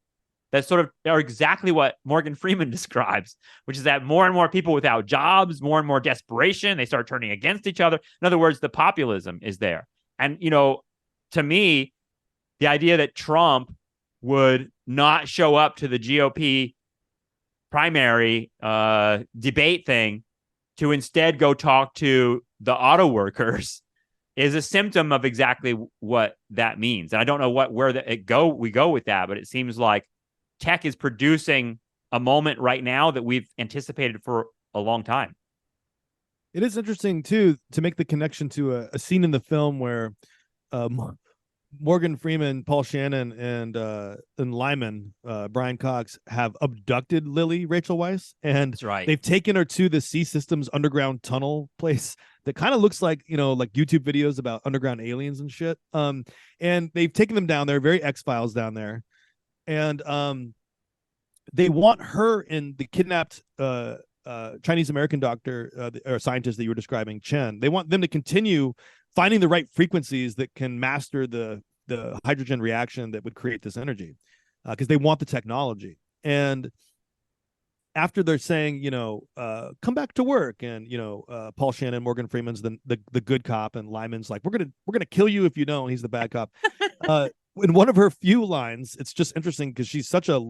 sort of are exactly what Morgan Freeman describes, which is that more and more people without jobs, more and more desperation, they start turning against each other. In other words, the populism is there. And, to me, the idea that Trump would not show up to the GOP primary debate thing to instead go talk to the auto workers is a symptom of exactly what that means. And I don't know where we go with that, but it seems like tech is producing a moment right now that we've anticipated for a long time.
It is interesting too to make the connection to a scene in the film where Morgan Freeman, Paul Shannon, and Lyman, Brian Cox, have abducted Lily Rachel Weisz, and
that's right.
They've taken her to the C Systems underground tunnel place that kind of looks like, like YouTube videos about underground aliens and shit. And they've taken them down there, very X-Files down there, and they want her and the kidnapped Chinese American doctor or scientist that you were describing, Chen. They want them to continue finding the right frequencies that can master the hydrogen reaction that would create this energy, because they want the technology. And after they're saying, come back to work, and Paul Shannon, Morgan Freeman's the good cop, and Lyman's like, we're gonna kill you if you don't. He's the bad cop. in one of her few lines, it's just interesting because she's such a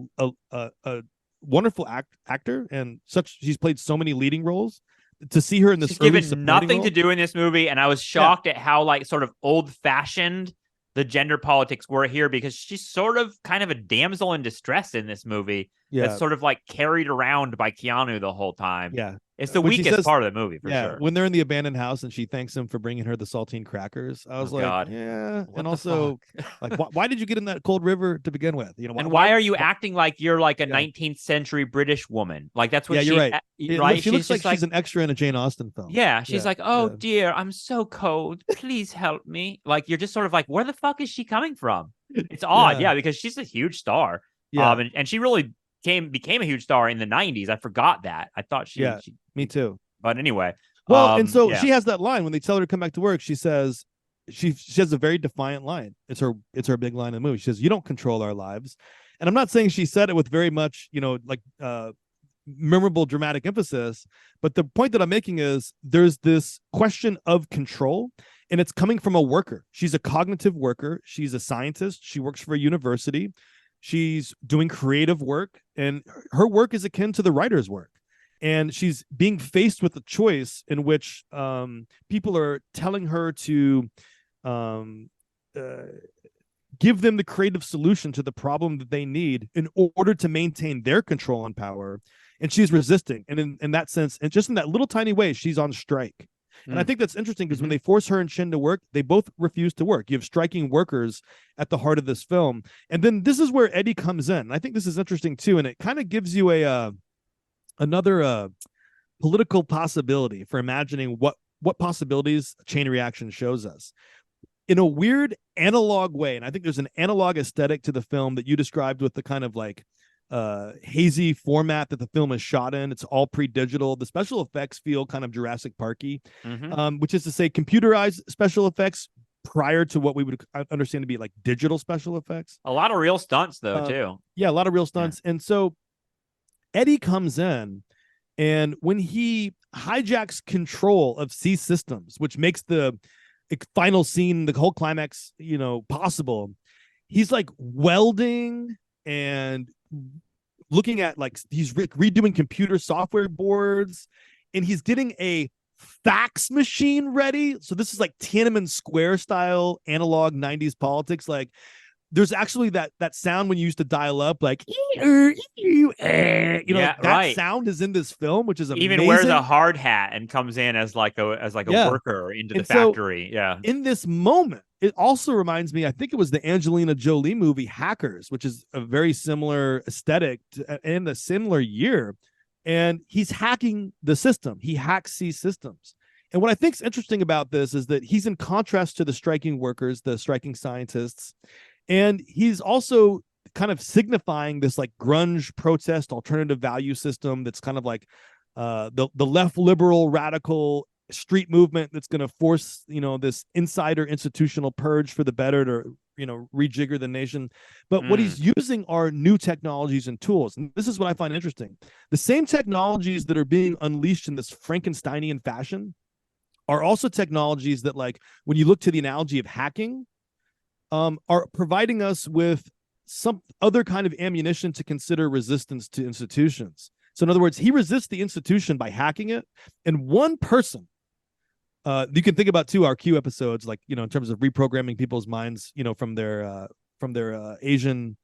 wonderful actor, and she's played so many leading roles. To see her in this
she's
early
given nothing
role,
to do in this movie, and I was shocked at how like sort of old-fashioned the gender politics were here, because she's sort of kind of a damsel in distress in this movie that's sort of like carried around by Keanu the whole time.
Yeah.
It's the
When she
weakest
says-
part of the movie, for sure.
when they're in the abandoned house and she thanks him for bringing her the saltine crackers, I was like,
God.
yeah.
What
And
the
also, like, why did you get in that cold river to begin with? You know,
And why are you acting like you're like a 19th century British woman? Like that's what
you're right.
Right?
She looks like she's an extra in a Jane Austen film.
Yeah, she's like, oh dear, I'm so cold. Please help me. Like you're just sort of like, where the fuck is she coming from? It's odd, yeah, because she's a huge star.
Yeah.
And she really became a huge star in the 90s. I forgot that. I thought she
me too.
But anyway.
Well, and so she has that line when they tell her to come back to work. She says, she has a very defiant line. It's her big line in the movie. She says, "You don't control our lives." And I'm not saying she said it with very much, like memorable dramatic emphasis, but the point that I'm making is there's this question of control, and it's coming from a worker. She's a cognitive worker. She's a scientist. She works for a university. She's doing creative work, and her work is akin to the writer's work. And she's being faced with a choice in which people are telling her to give them the creative solution to the problem that they need in order to maintain their control and power. And she's resisting. And in that sense, and just in that little tiny way, she's on strike. And I think that's interesting because when they force her and Shin to work, they both refuse to work. You have striking workers at the heart of this film. And then this is where Eddie comes in. And I think this is interesting too. And it kind of gives you another political possibility for imagining what possibilities chain reaction shows us in a weird analog way. And I think there's an analog aesthetic to the film that you described with the kind of like hazy format that the film is shot in. It's all pre-digital. The special effects feel kind of Jurassic Parky, which is to say computerized special effects prior to what we would understand to be like digital special effects.
A lot of real stunts though, too.
Yeah, a lot of real stunts. And so Eddie comes in, and when he hijacks control of C systems, which makes the final scene, the whole climax, possible, he's like welding and looking at like he's redoing computer software boards, and he's getting a fax machine ready. So this is like Tiananmen Square style analog 90s politics. Like there's actually that sound when you used to dial up, like that sound is in this film, which is amazing.
Even wears a hard hat and comes in as like a worker into the factory. Yeah.
In this moment, it also reminds me, I think it was the Angelina Jolie movie Hackers, which is a very similar aesthetic and a similar year. And he's hacking the system. He hacks C systems. And what I think is interesting about this is that he's in contrast to the striking workers, the striking scientists. And he's also kind of signifying this like grunge protest alternative value system that's kind of like the left liberal radical street movement that's going to force this insider institutional purge for the better to rejigger the nation. But what he's using are new technologies and tools, and this is what I find interesting. The same technologies that are being unleashed in this Frankensteinian fashion are also technologies that, like when you look to the analogy of hacking, are providing us with some other kind of ammunition to consider resistance to institutions. So in other words, he resists the institution by hacking it. And one person, you can think about too, our Q episodes, like, in terms of reprogramming people's minds, from their Asian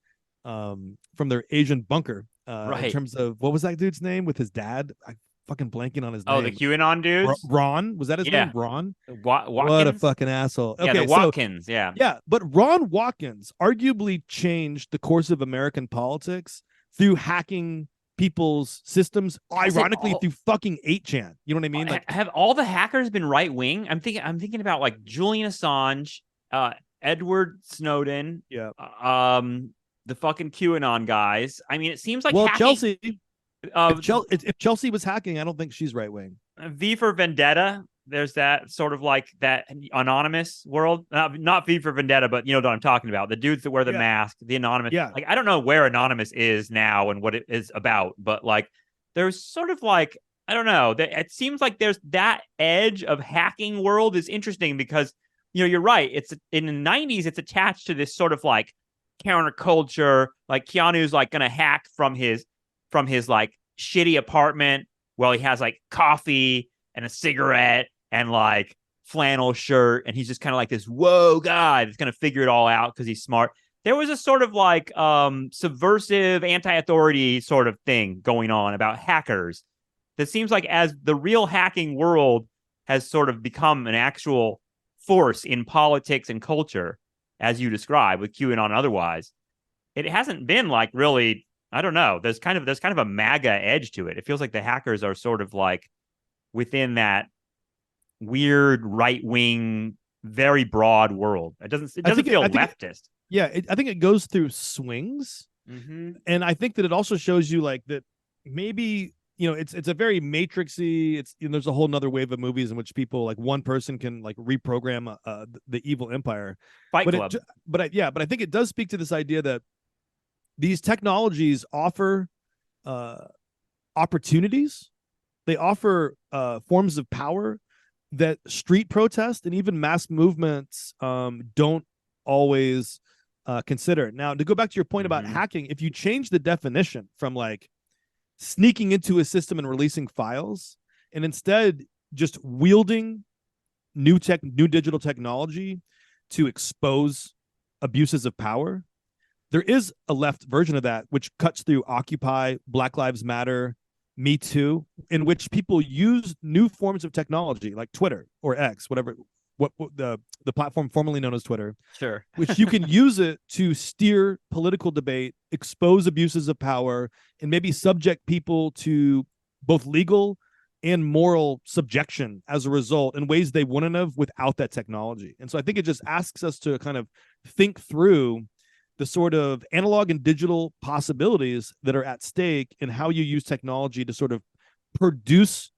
bunker, in terms of, what was that dude's name with his dad? I fucking blanking on his name.
Oh, the QAnon dudes?
Ron? Was that his name? Ron?
Watkins?
What a fucking asshole.
Yeah, the Watkins, yeah.
Yeah, but Ron Watkins arguably changed the course of American politics through hacking people's systems, ironically through fucking 8chan. You know what I mean? Like,
have all the hackers been right wing? I'm thinking about like Julian Assange, Edward Snowden, the fucking QAnon guys. I mean, it seems like hacking...
Chelsea. If Chelsea was hacking, I don't think she's right wing.
V for Vendetta. There's that sort of like that anonymous world. Not V for Vendetta, but you know what I'm talking about. The dudes that wear the mask, the anonymous.
Yeah.
Like I don't know where anonymous is now and what it is about, but like there's sort of like, I don't know. It seems like there's that edge of hacking world is interesting because you're right. It's in the 90s, it's attached to this sort of like counterculture. Like Keanu's like gonna hack from his like shitty apartment while he has like coffee and a cigarette and like flannel shirt, and he's just kind of like this whoa guy that's gonna figure it all out because he's smart. There was a sort of like subversive anti-authority sort of thing going on about hackers that seems like as the real hacking world has sort of become an actual force in politics and culture, as you describe with QAnon and otherwise, it hasn't been like really, I don't know. There's kind of a MAGA edge to it. It feels like the hackers are sort of like within that weird right wing, very broad world. It doesn't feel leftist.
I think it goes through swings, and I think that it also shows you like that maybe it's a very matrixy. It's there's a whole nother wave of movies in which people like one person can like reprogram the evil empire.
Fight Club.
But I think it does speak to this idea that these technologies offer opportunities. They offer forms of power that street protest and even mass movements don't always consider. Now, to go back to your point about hacking, if you change the definition from like sneaking into a system and releasing files, and instead just wielding new digital technology to expose abuses of power, there is a left version of that which cuts through Occupy, Black Lives Matter, Me Too, in which people use new forms of technology like Twitter or X, whatever, what the platform formerly known as Twitter,
sure,
which you can use it to steer political debate, expose abuses of power, and maybe subject people to both legal and moral subjection as a result in ways they wouldn't have without that technology. And so I think it just asks us to kind of think through the sort of analog and digital possibilities that are at stake and how you use technology to sort of produce,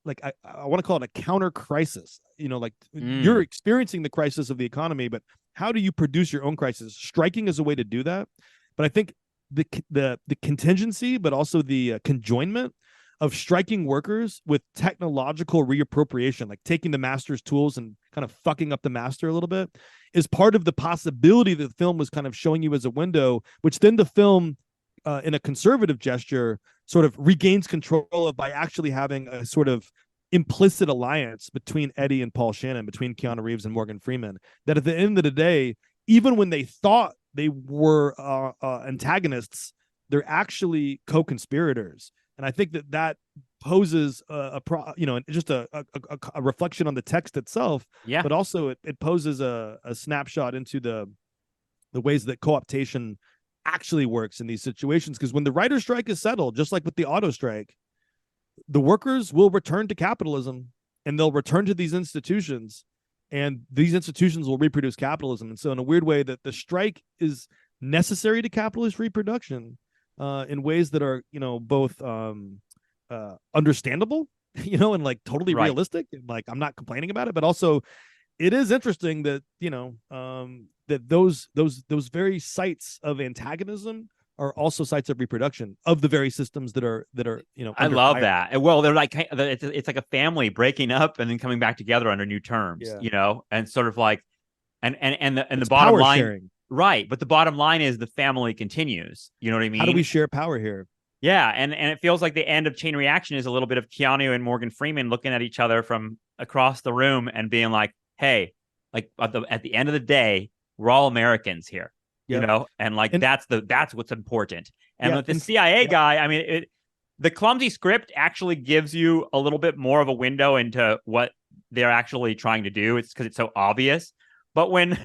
like I want to call it a counter crisis. Like you're experiencing the crisis of the economy, but how do you produce your own crisis? Striking is a way to do that. But I think the contingency, but also the conjoinment of striking workers with technological reappropriation, like taking the master's tools and kind of fucking up the master a little bit, is part of the possibility that the film was kind of showing you as a window, which then the film, in a conservative gesture, sort of regains control of by actually having a sort of implicit alliance between Eddie and Paul Shannon, between Keanu Reeves and Morgan Freeman, that at the end of the day, even when they thought they were antagonists, they're actually co-conspirators. And I think that poses just a reflection on the text itself, but also it poses a snapshot into the ways that co-optation actually works in these situations. Because when the writer's strike is settled, just like with the auto strike, the workers will return to capitalism and they'll return to these institutions, and these institutions will reproduce capitalism. And so in a weird way, that the strike is necessary to capitalist reproduction in ways that are, both understandable, and like totally realistic. And like, I'm not complaining about it, but also it is interesting that, that those very sites of antagonism are also sites of reproduction of the very systems that are
I love that. Well, they're like, it's like a family breaking up and then coming back together under new terms, and sort of like, and the bottom line
sharing.
Right, but the bottom line is the family continues. You know what I mean?
How do we share power here?
Yeah, and it feels like the end of Chain Reaction is a little bit of Keanu and Morgan Freeman looking at each other from across the room and being like, "Hey, like at the end of the day, we're all Americans here." And like that's what's important. And with the CIA guy, I mean, the clumsy script actually gives you a little bit more of a window into what they're actually trying to do. It's because it's so obvious. But when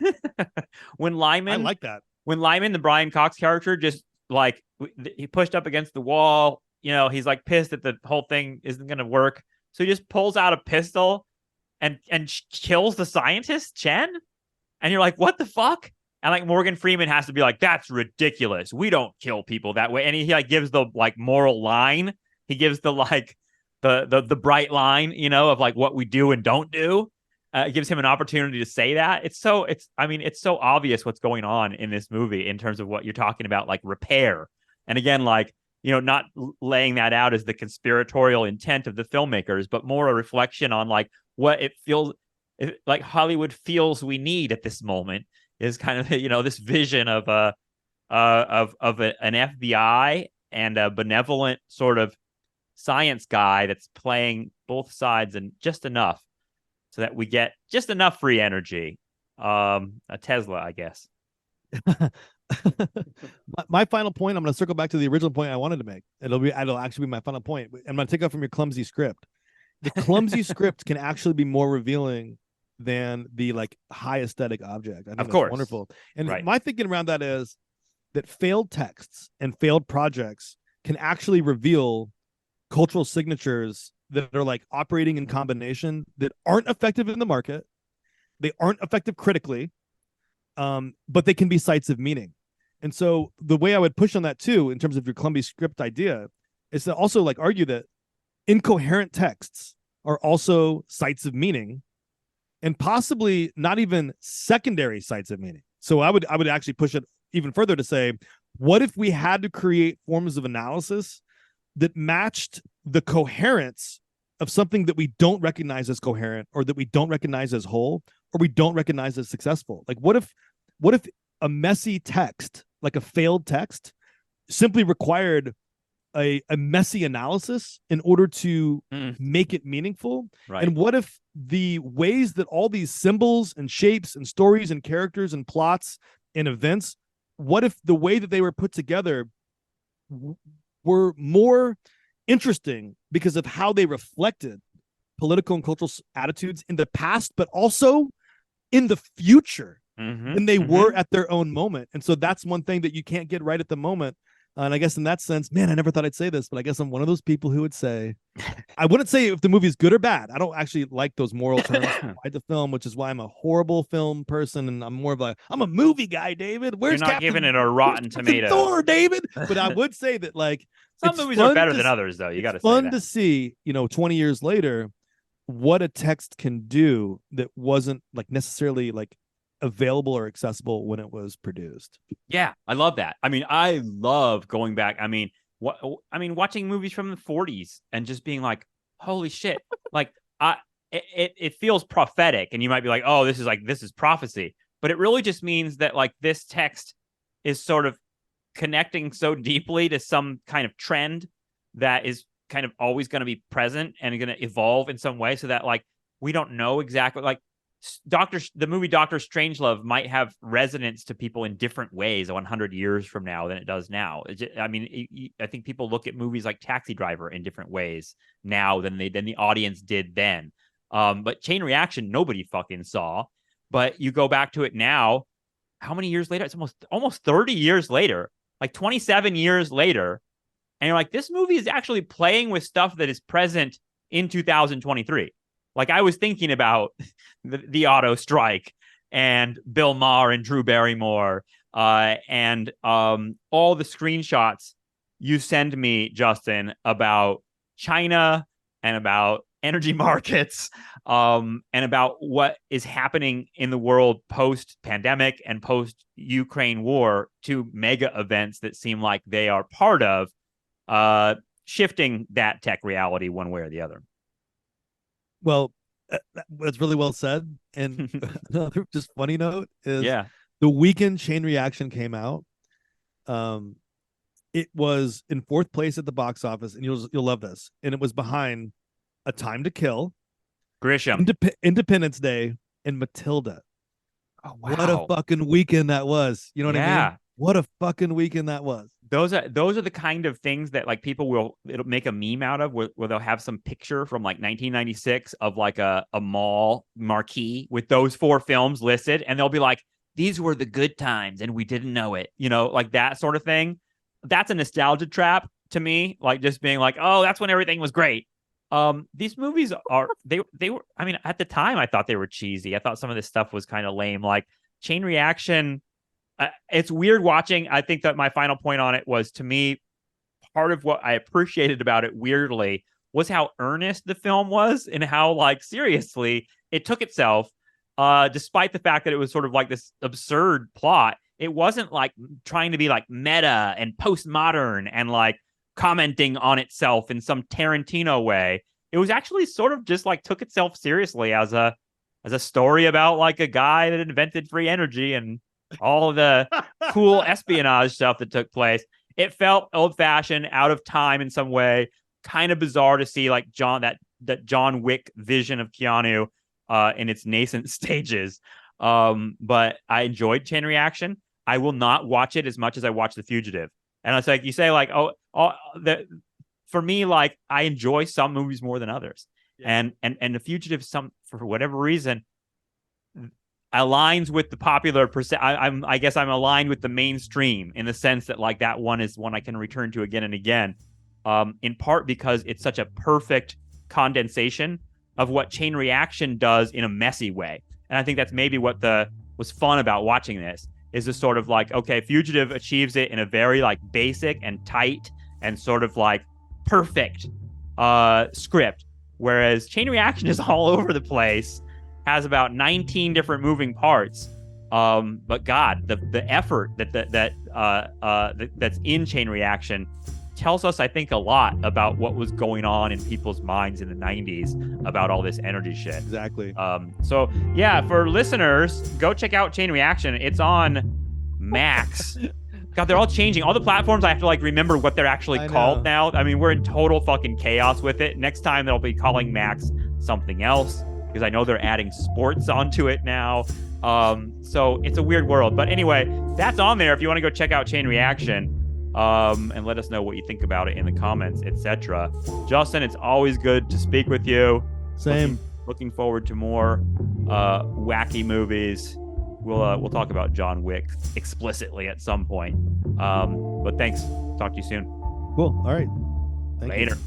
Lyman,
I like that.
When Lyman, the Brian Cox character, just like he pushed up against the wall, he's like pissed that the whole thing isn't going to work. So he just pulls out a pistol and kills the scientist, Chen. And you're like, what the fuck? And like Morgan Freeman has to be like, that's ridiculous. We don't kill people that way. And he like gives the like moral line. He gives the like the bright line, of like what we do and don't do. It gives him an opportunity to say that. It's so obvious what's going on in this movie in terms of what you're talking about, like repair. And again, like, not laying that out as the conspiratorial intent of the filmmakers, but more a reflection on like what it feels like Hollywood feels we need at this moment is kind of this vision of an FBI and a benevolent sort of science guy that's playing both sides and just enough so that we get just enough free energy. A Tesla, I guess.
My final point, I'm going to circle back to the original point I wanted to make. It'll actually be my final point. I'm going to take off from your clumsy script. The clumsy script can actually be more revealing than the like high aesthetic object. I think
of course,
wonderful. And
right.
My thinking around that is that failed texts and failed projects can actually reveal cultural signatures that are like operating in combination that aren't effective in the market. They aren't effective critically, but they can be sites of meaning. And so the way I would push on that too, in terms of your clumsy script idea, is to also like argue that incoherent texts are also sites of meaning, and possibly not even secondary sites of meaning. So I would actually push it even further to say, what if we had to create forms of analysis that matched the coherence of something that we don't recognize as coherent, or that we don't recognize as whole, or we don't recognize as successful? Like what if a messy text, like a failed text, simply required a messy analysis in order to make it meaningful?
Right.
And what if the ways that all these symbols and shapes and stories and characters and plots and events, what if the way that they were put together were more interesting because of how they reflected political and cultural attitudes in the past, but also in the future than they were at their own moment? And so that's one thing that you can't get right at the moment. And I guess in that sense, man, I never thought I'd say this, but I guess I'm one of those people who would say, I wouldn't say if the movie is good or bad. I don't actually like those moral terms applied to film, which is why I'm a horrible film person. And I'm more of I'm a movie guy, David. Where's
You're not giving it a Rotten Tomato,
Thor, David? But I would say that like
some movies are better than others, though. You got to say
fun
that.
to see, 20 years later, what a text can do that wasn't like necessarily like available or accessible when it was produced.
Yeah, I love that. I mean, I love going back. I mean, watching movies from the 40s and just being like, holy shit. Like it feels prophetic, and you might be like, oh, this is prophecy. But it really just means that like this text is sort of connecting so deeply to some kind of trend that is kind of always going to be present and going to evolve in some way, so that like we don't know exactly, like the movie Dr. Strangelove might have resonance to people in different ways 100 years from now than it does now. I think people look at movies like Taxi Driver in different ways now than the audience did then. But Chain Reaction, nobody fucking saw. But you go back to it now, how many years later? It's almost 30 years later, like 27 years later. And you're like, this movie is actually playing with stuff that is present in 2023. Like I was thinking about the auto strike and Bill Maher and Drew Barrymore and all the screenshots you send me, Justin, about China and about energy markets and about what is happening in the world post-pandemic and post-Ukraine war, two mega events that seem like they are part of shifting that tech reality one way or the other.
Well, that's really well said. And another just funny note is
the
weekend Chain Reaction came out. It was in 4th place at the box office, and you'll love this. And it was behind A Time to Kill,
Grisham,
Independence Day, and Matilda.
Oh, wow.
What a fucking weekend that was. You know what I mean? What a fucking weekend that was.
Those are the it'll make a meme out of, where they'll have some picture from like 1996 of like a mall marquee with those 4 films listed, and they'll be like, these were the good times and we didn't know it, like that sort of thing. That's a nostalgia trap to me, like just being like, oh, that's when everything was great. These movies they were, I mean, at the time I thought they were cheesy. I thought some of this stuff was kind of lame, like Chain Reaction. It's weird watching. I think that my final point on it was, to me, part of what I appreciated about it weirdly was how earnest the film was and how like seriously it took itself, despite the fact that it was sort of like this absurd plot. It wasn't like trying to be like meta and postmodern and like commenting on itself in some Tarantino way. It was actually sort of just like took itself seriously as a as a story about like a guy that invented free energy and all of the cool espionage stuff that took place. It felt old-fashioned, out of time in some way, kind of bizarre to see like that John Wick vision of Keanu in its nascent stages. But I enjoyed Chain Reaction. I will not watch it as much as I watch The Fugitive. And it's like you say, like, for me, like I enjoy some movies more than others. Yeah. And The Fugitive, for whatever reason, aligns with the popular I guess I'm aligned with the mainstream in the sense that like that one is one I can return to again and again. In part because it's such a perfect condensation of what Chain Reaction does in a messy way. And I think that's maybe what was fun about watching this, is this sort of like, okay, Fugitive achieves it in a very like basic and tight and sort of like perfect script, whereas Chain Reaction is all over the place, has about 19 different moving parts. But God, the effort that's in Chain Reaction tells us, I think, a lot about what was going on in people's minds in the 90s about all this energy shit.
Exactly.
So yeah, for listeners, go check out Chain Reaction. It's on Max. God, they're all changing. All the platforms, I have to like remember what they're actually called now. I mean, we're in total fucking chaos with it. Next time they'll be calling Max something else, because I know they're adding sports onto it now. So it's a weird world. But anyway, that's on there if you want to go check out Chain Reaction. And let us know what you think about it in the comments, etc. Justin, it's always good to speak with you.
Same.
Looking forward to more wacky movies. We'll talk about John Wick explicitly at some point. But thanks. Talk to you soon.
Cool. All right. Thank
Later.
You.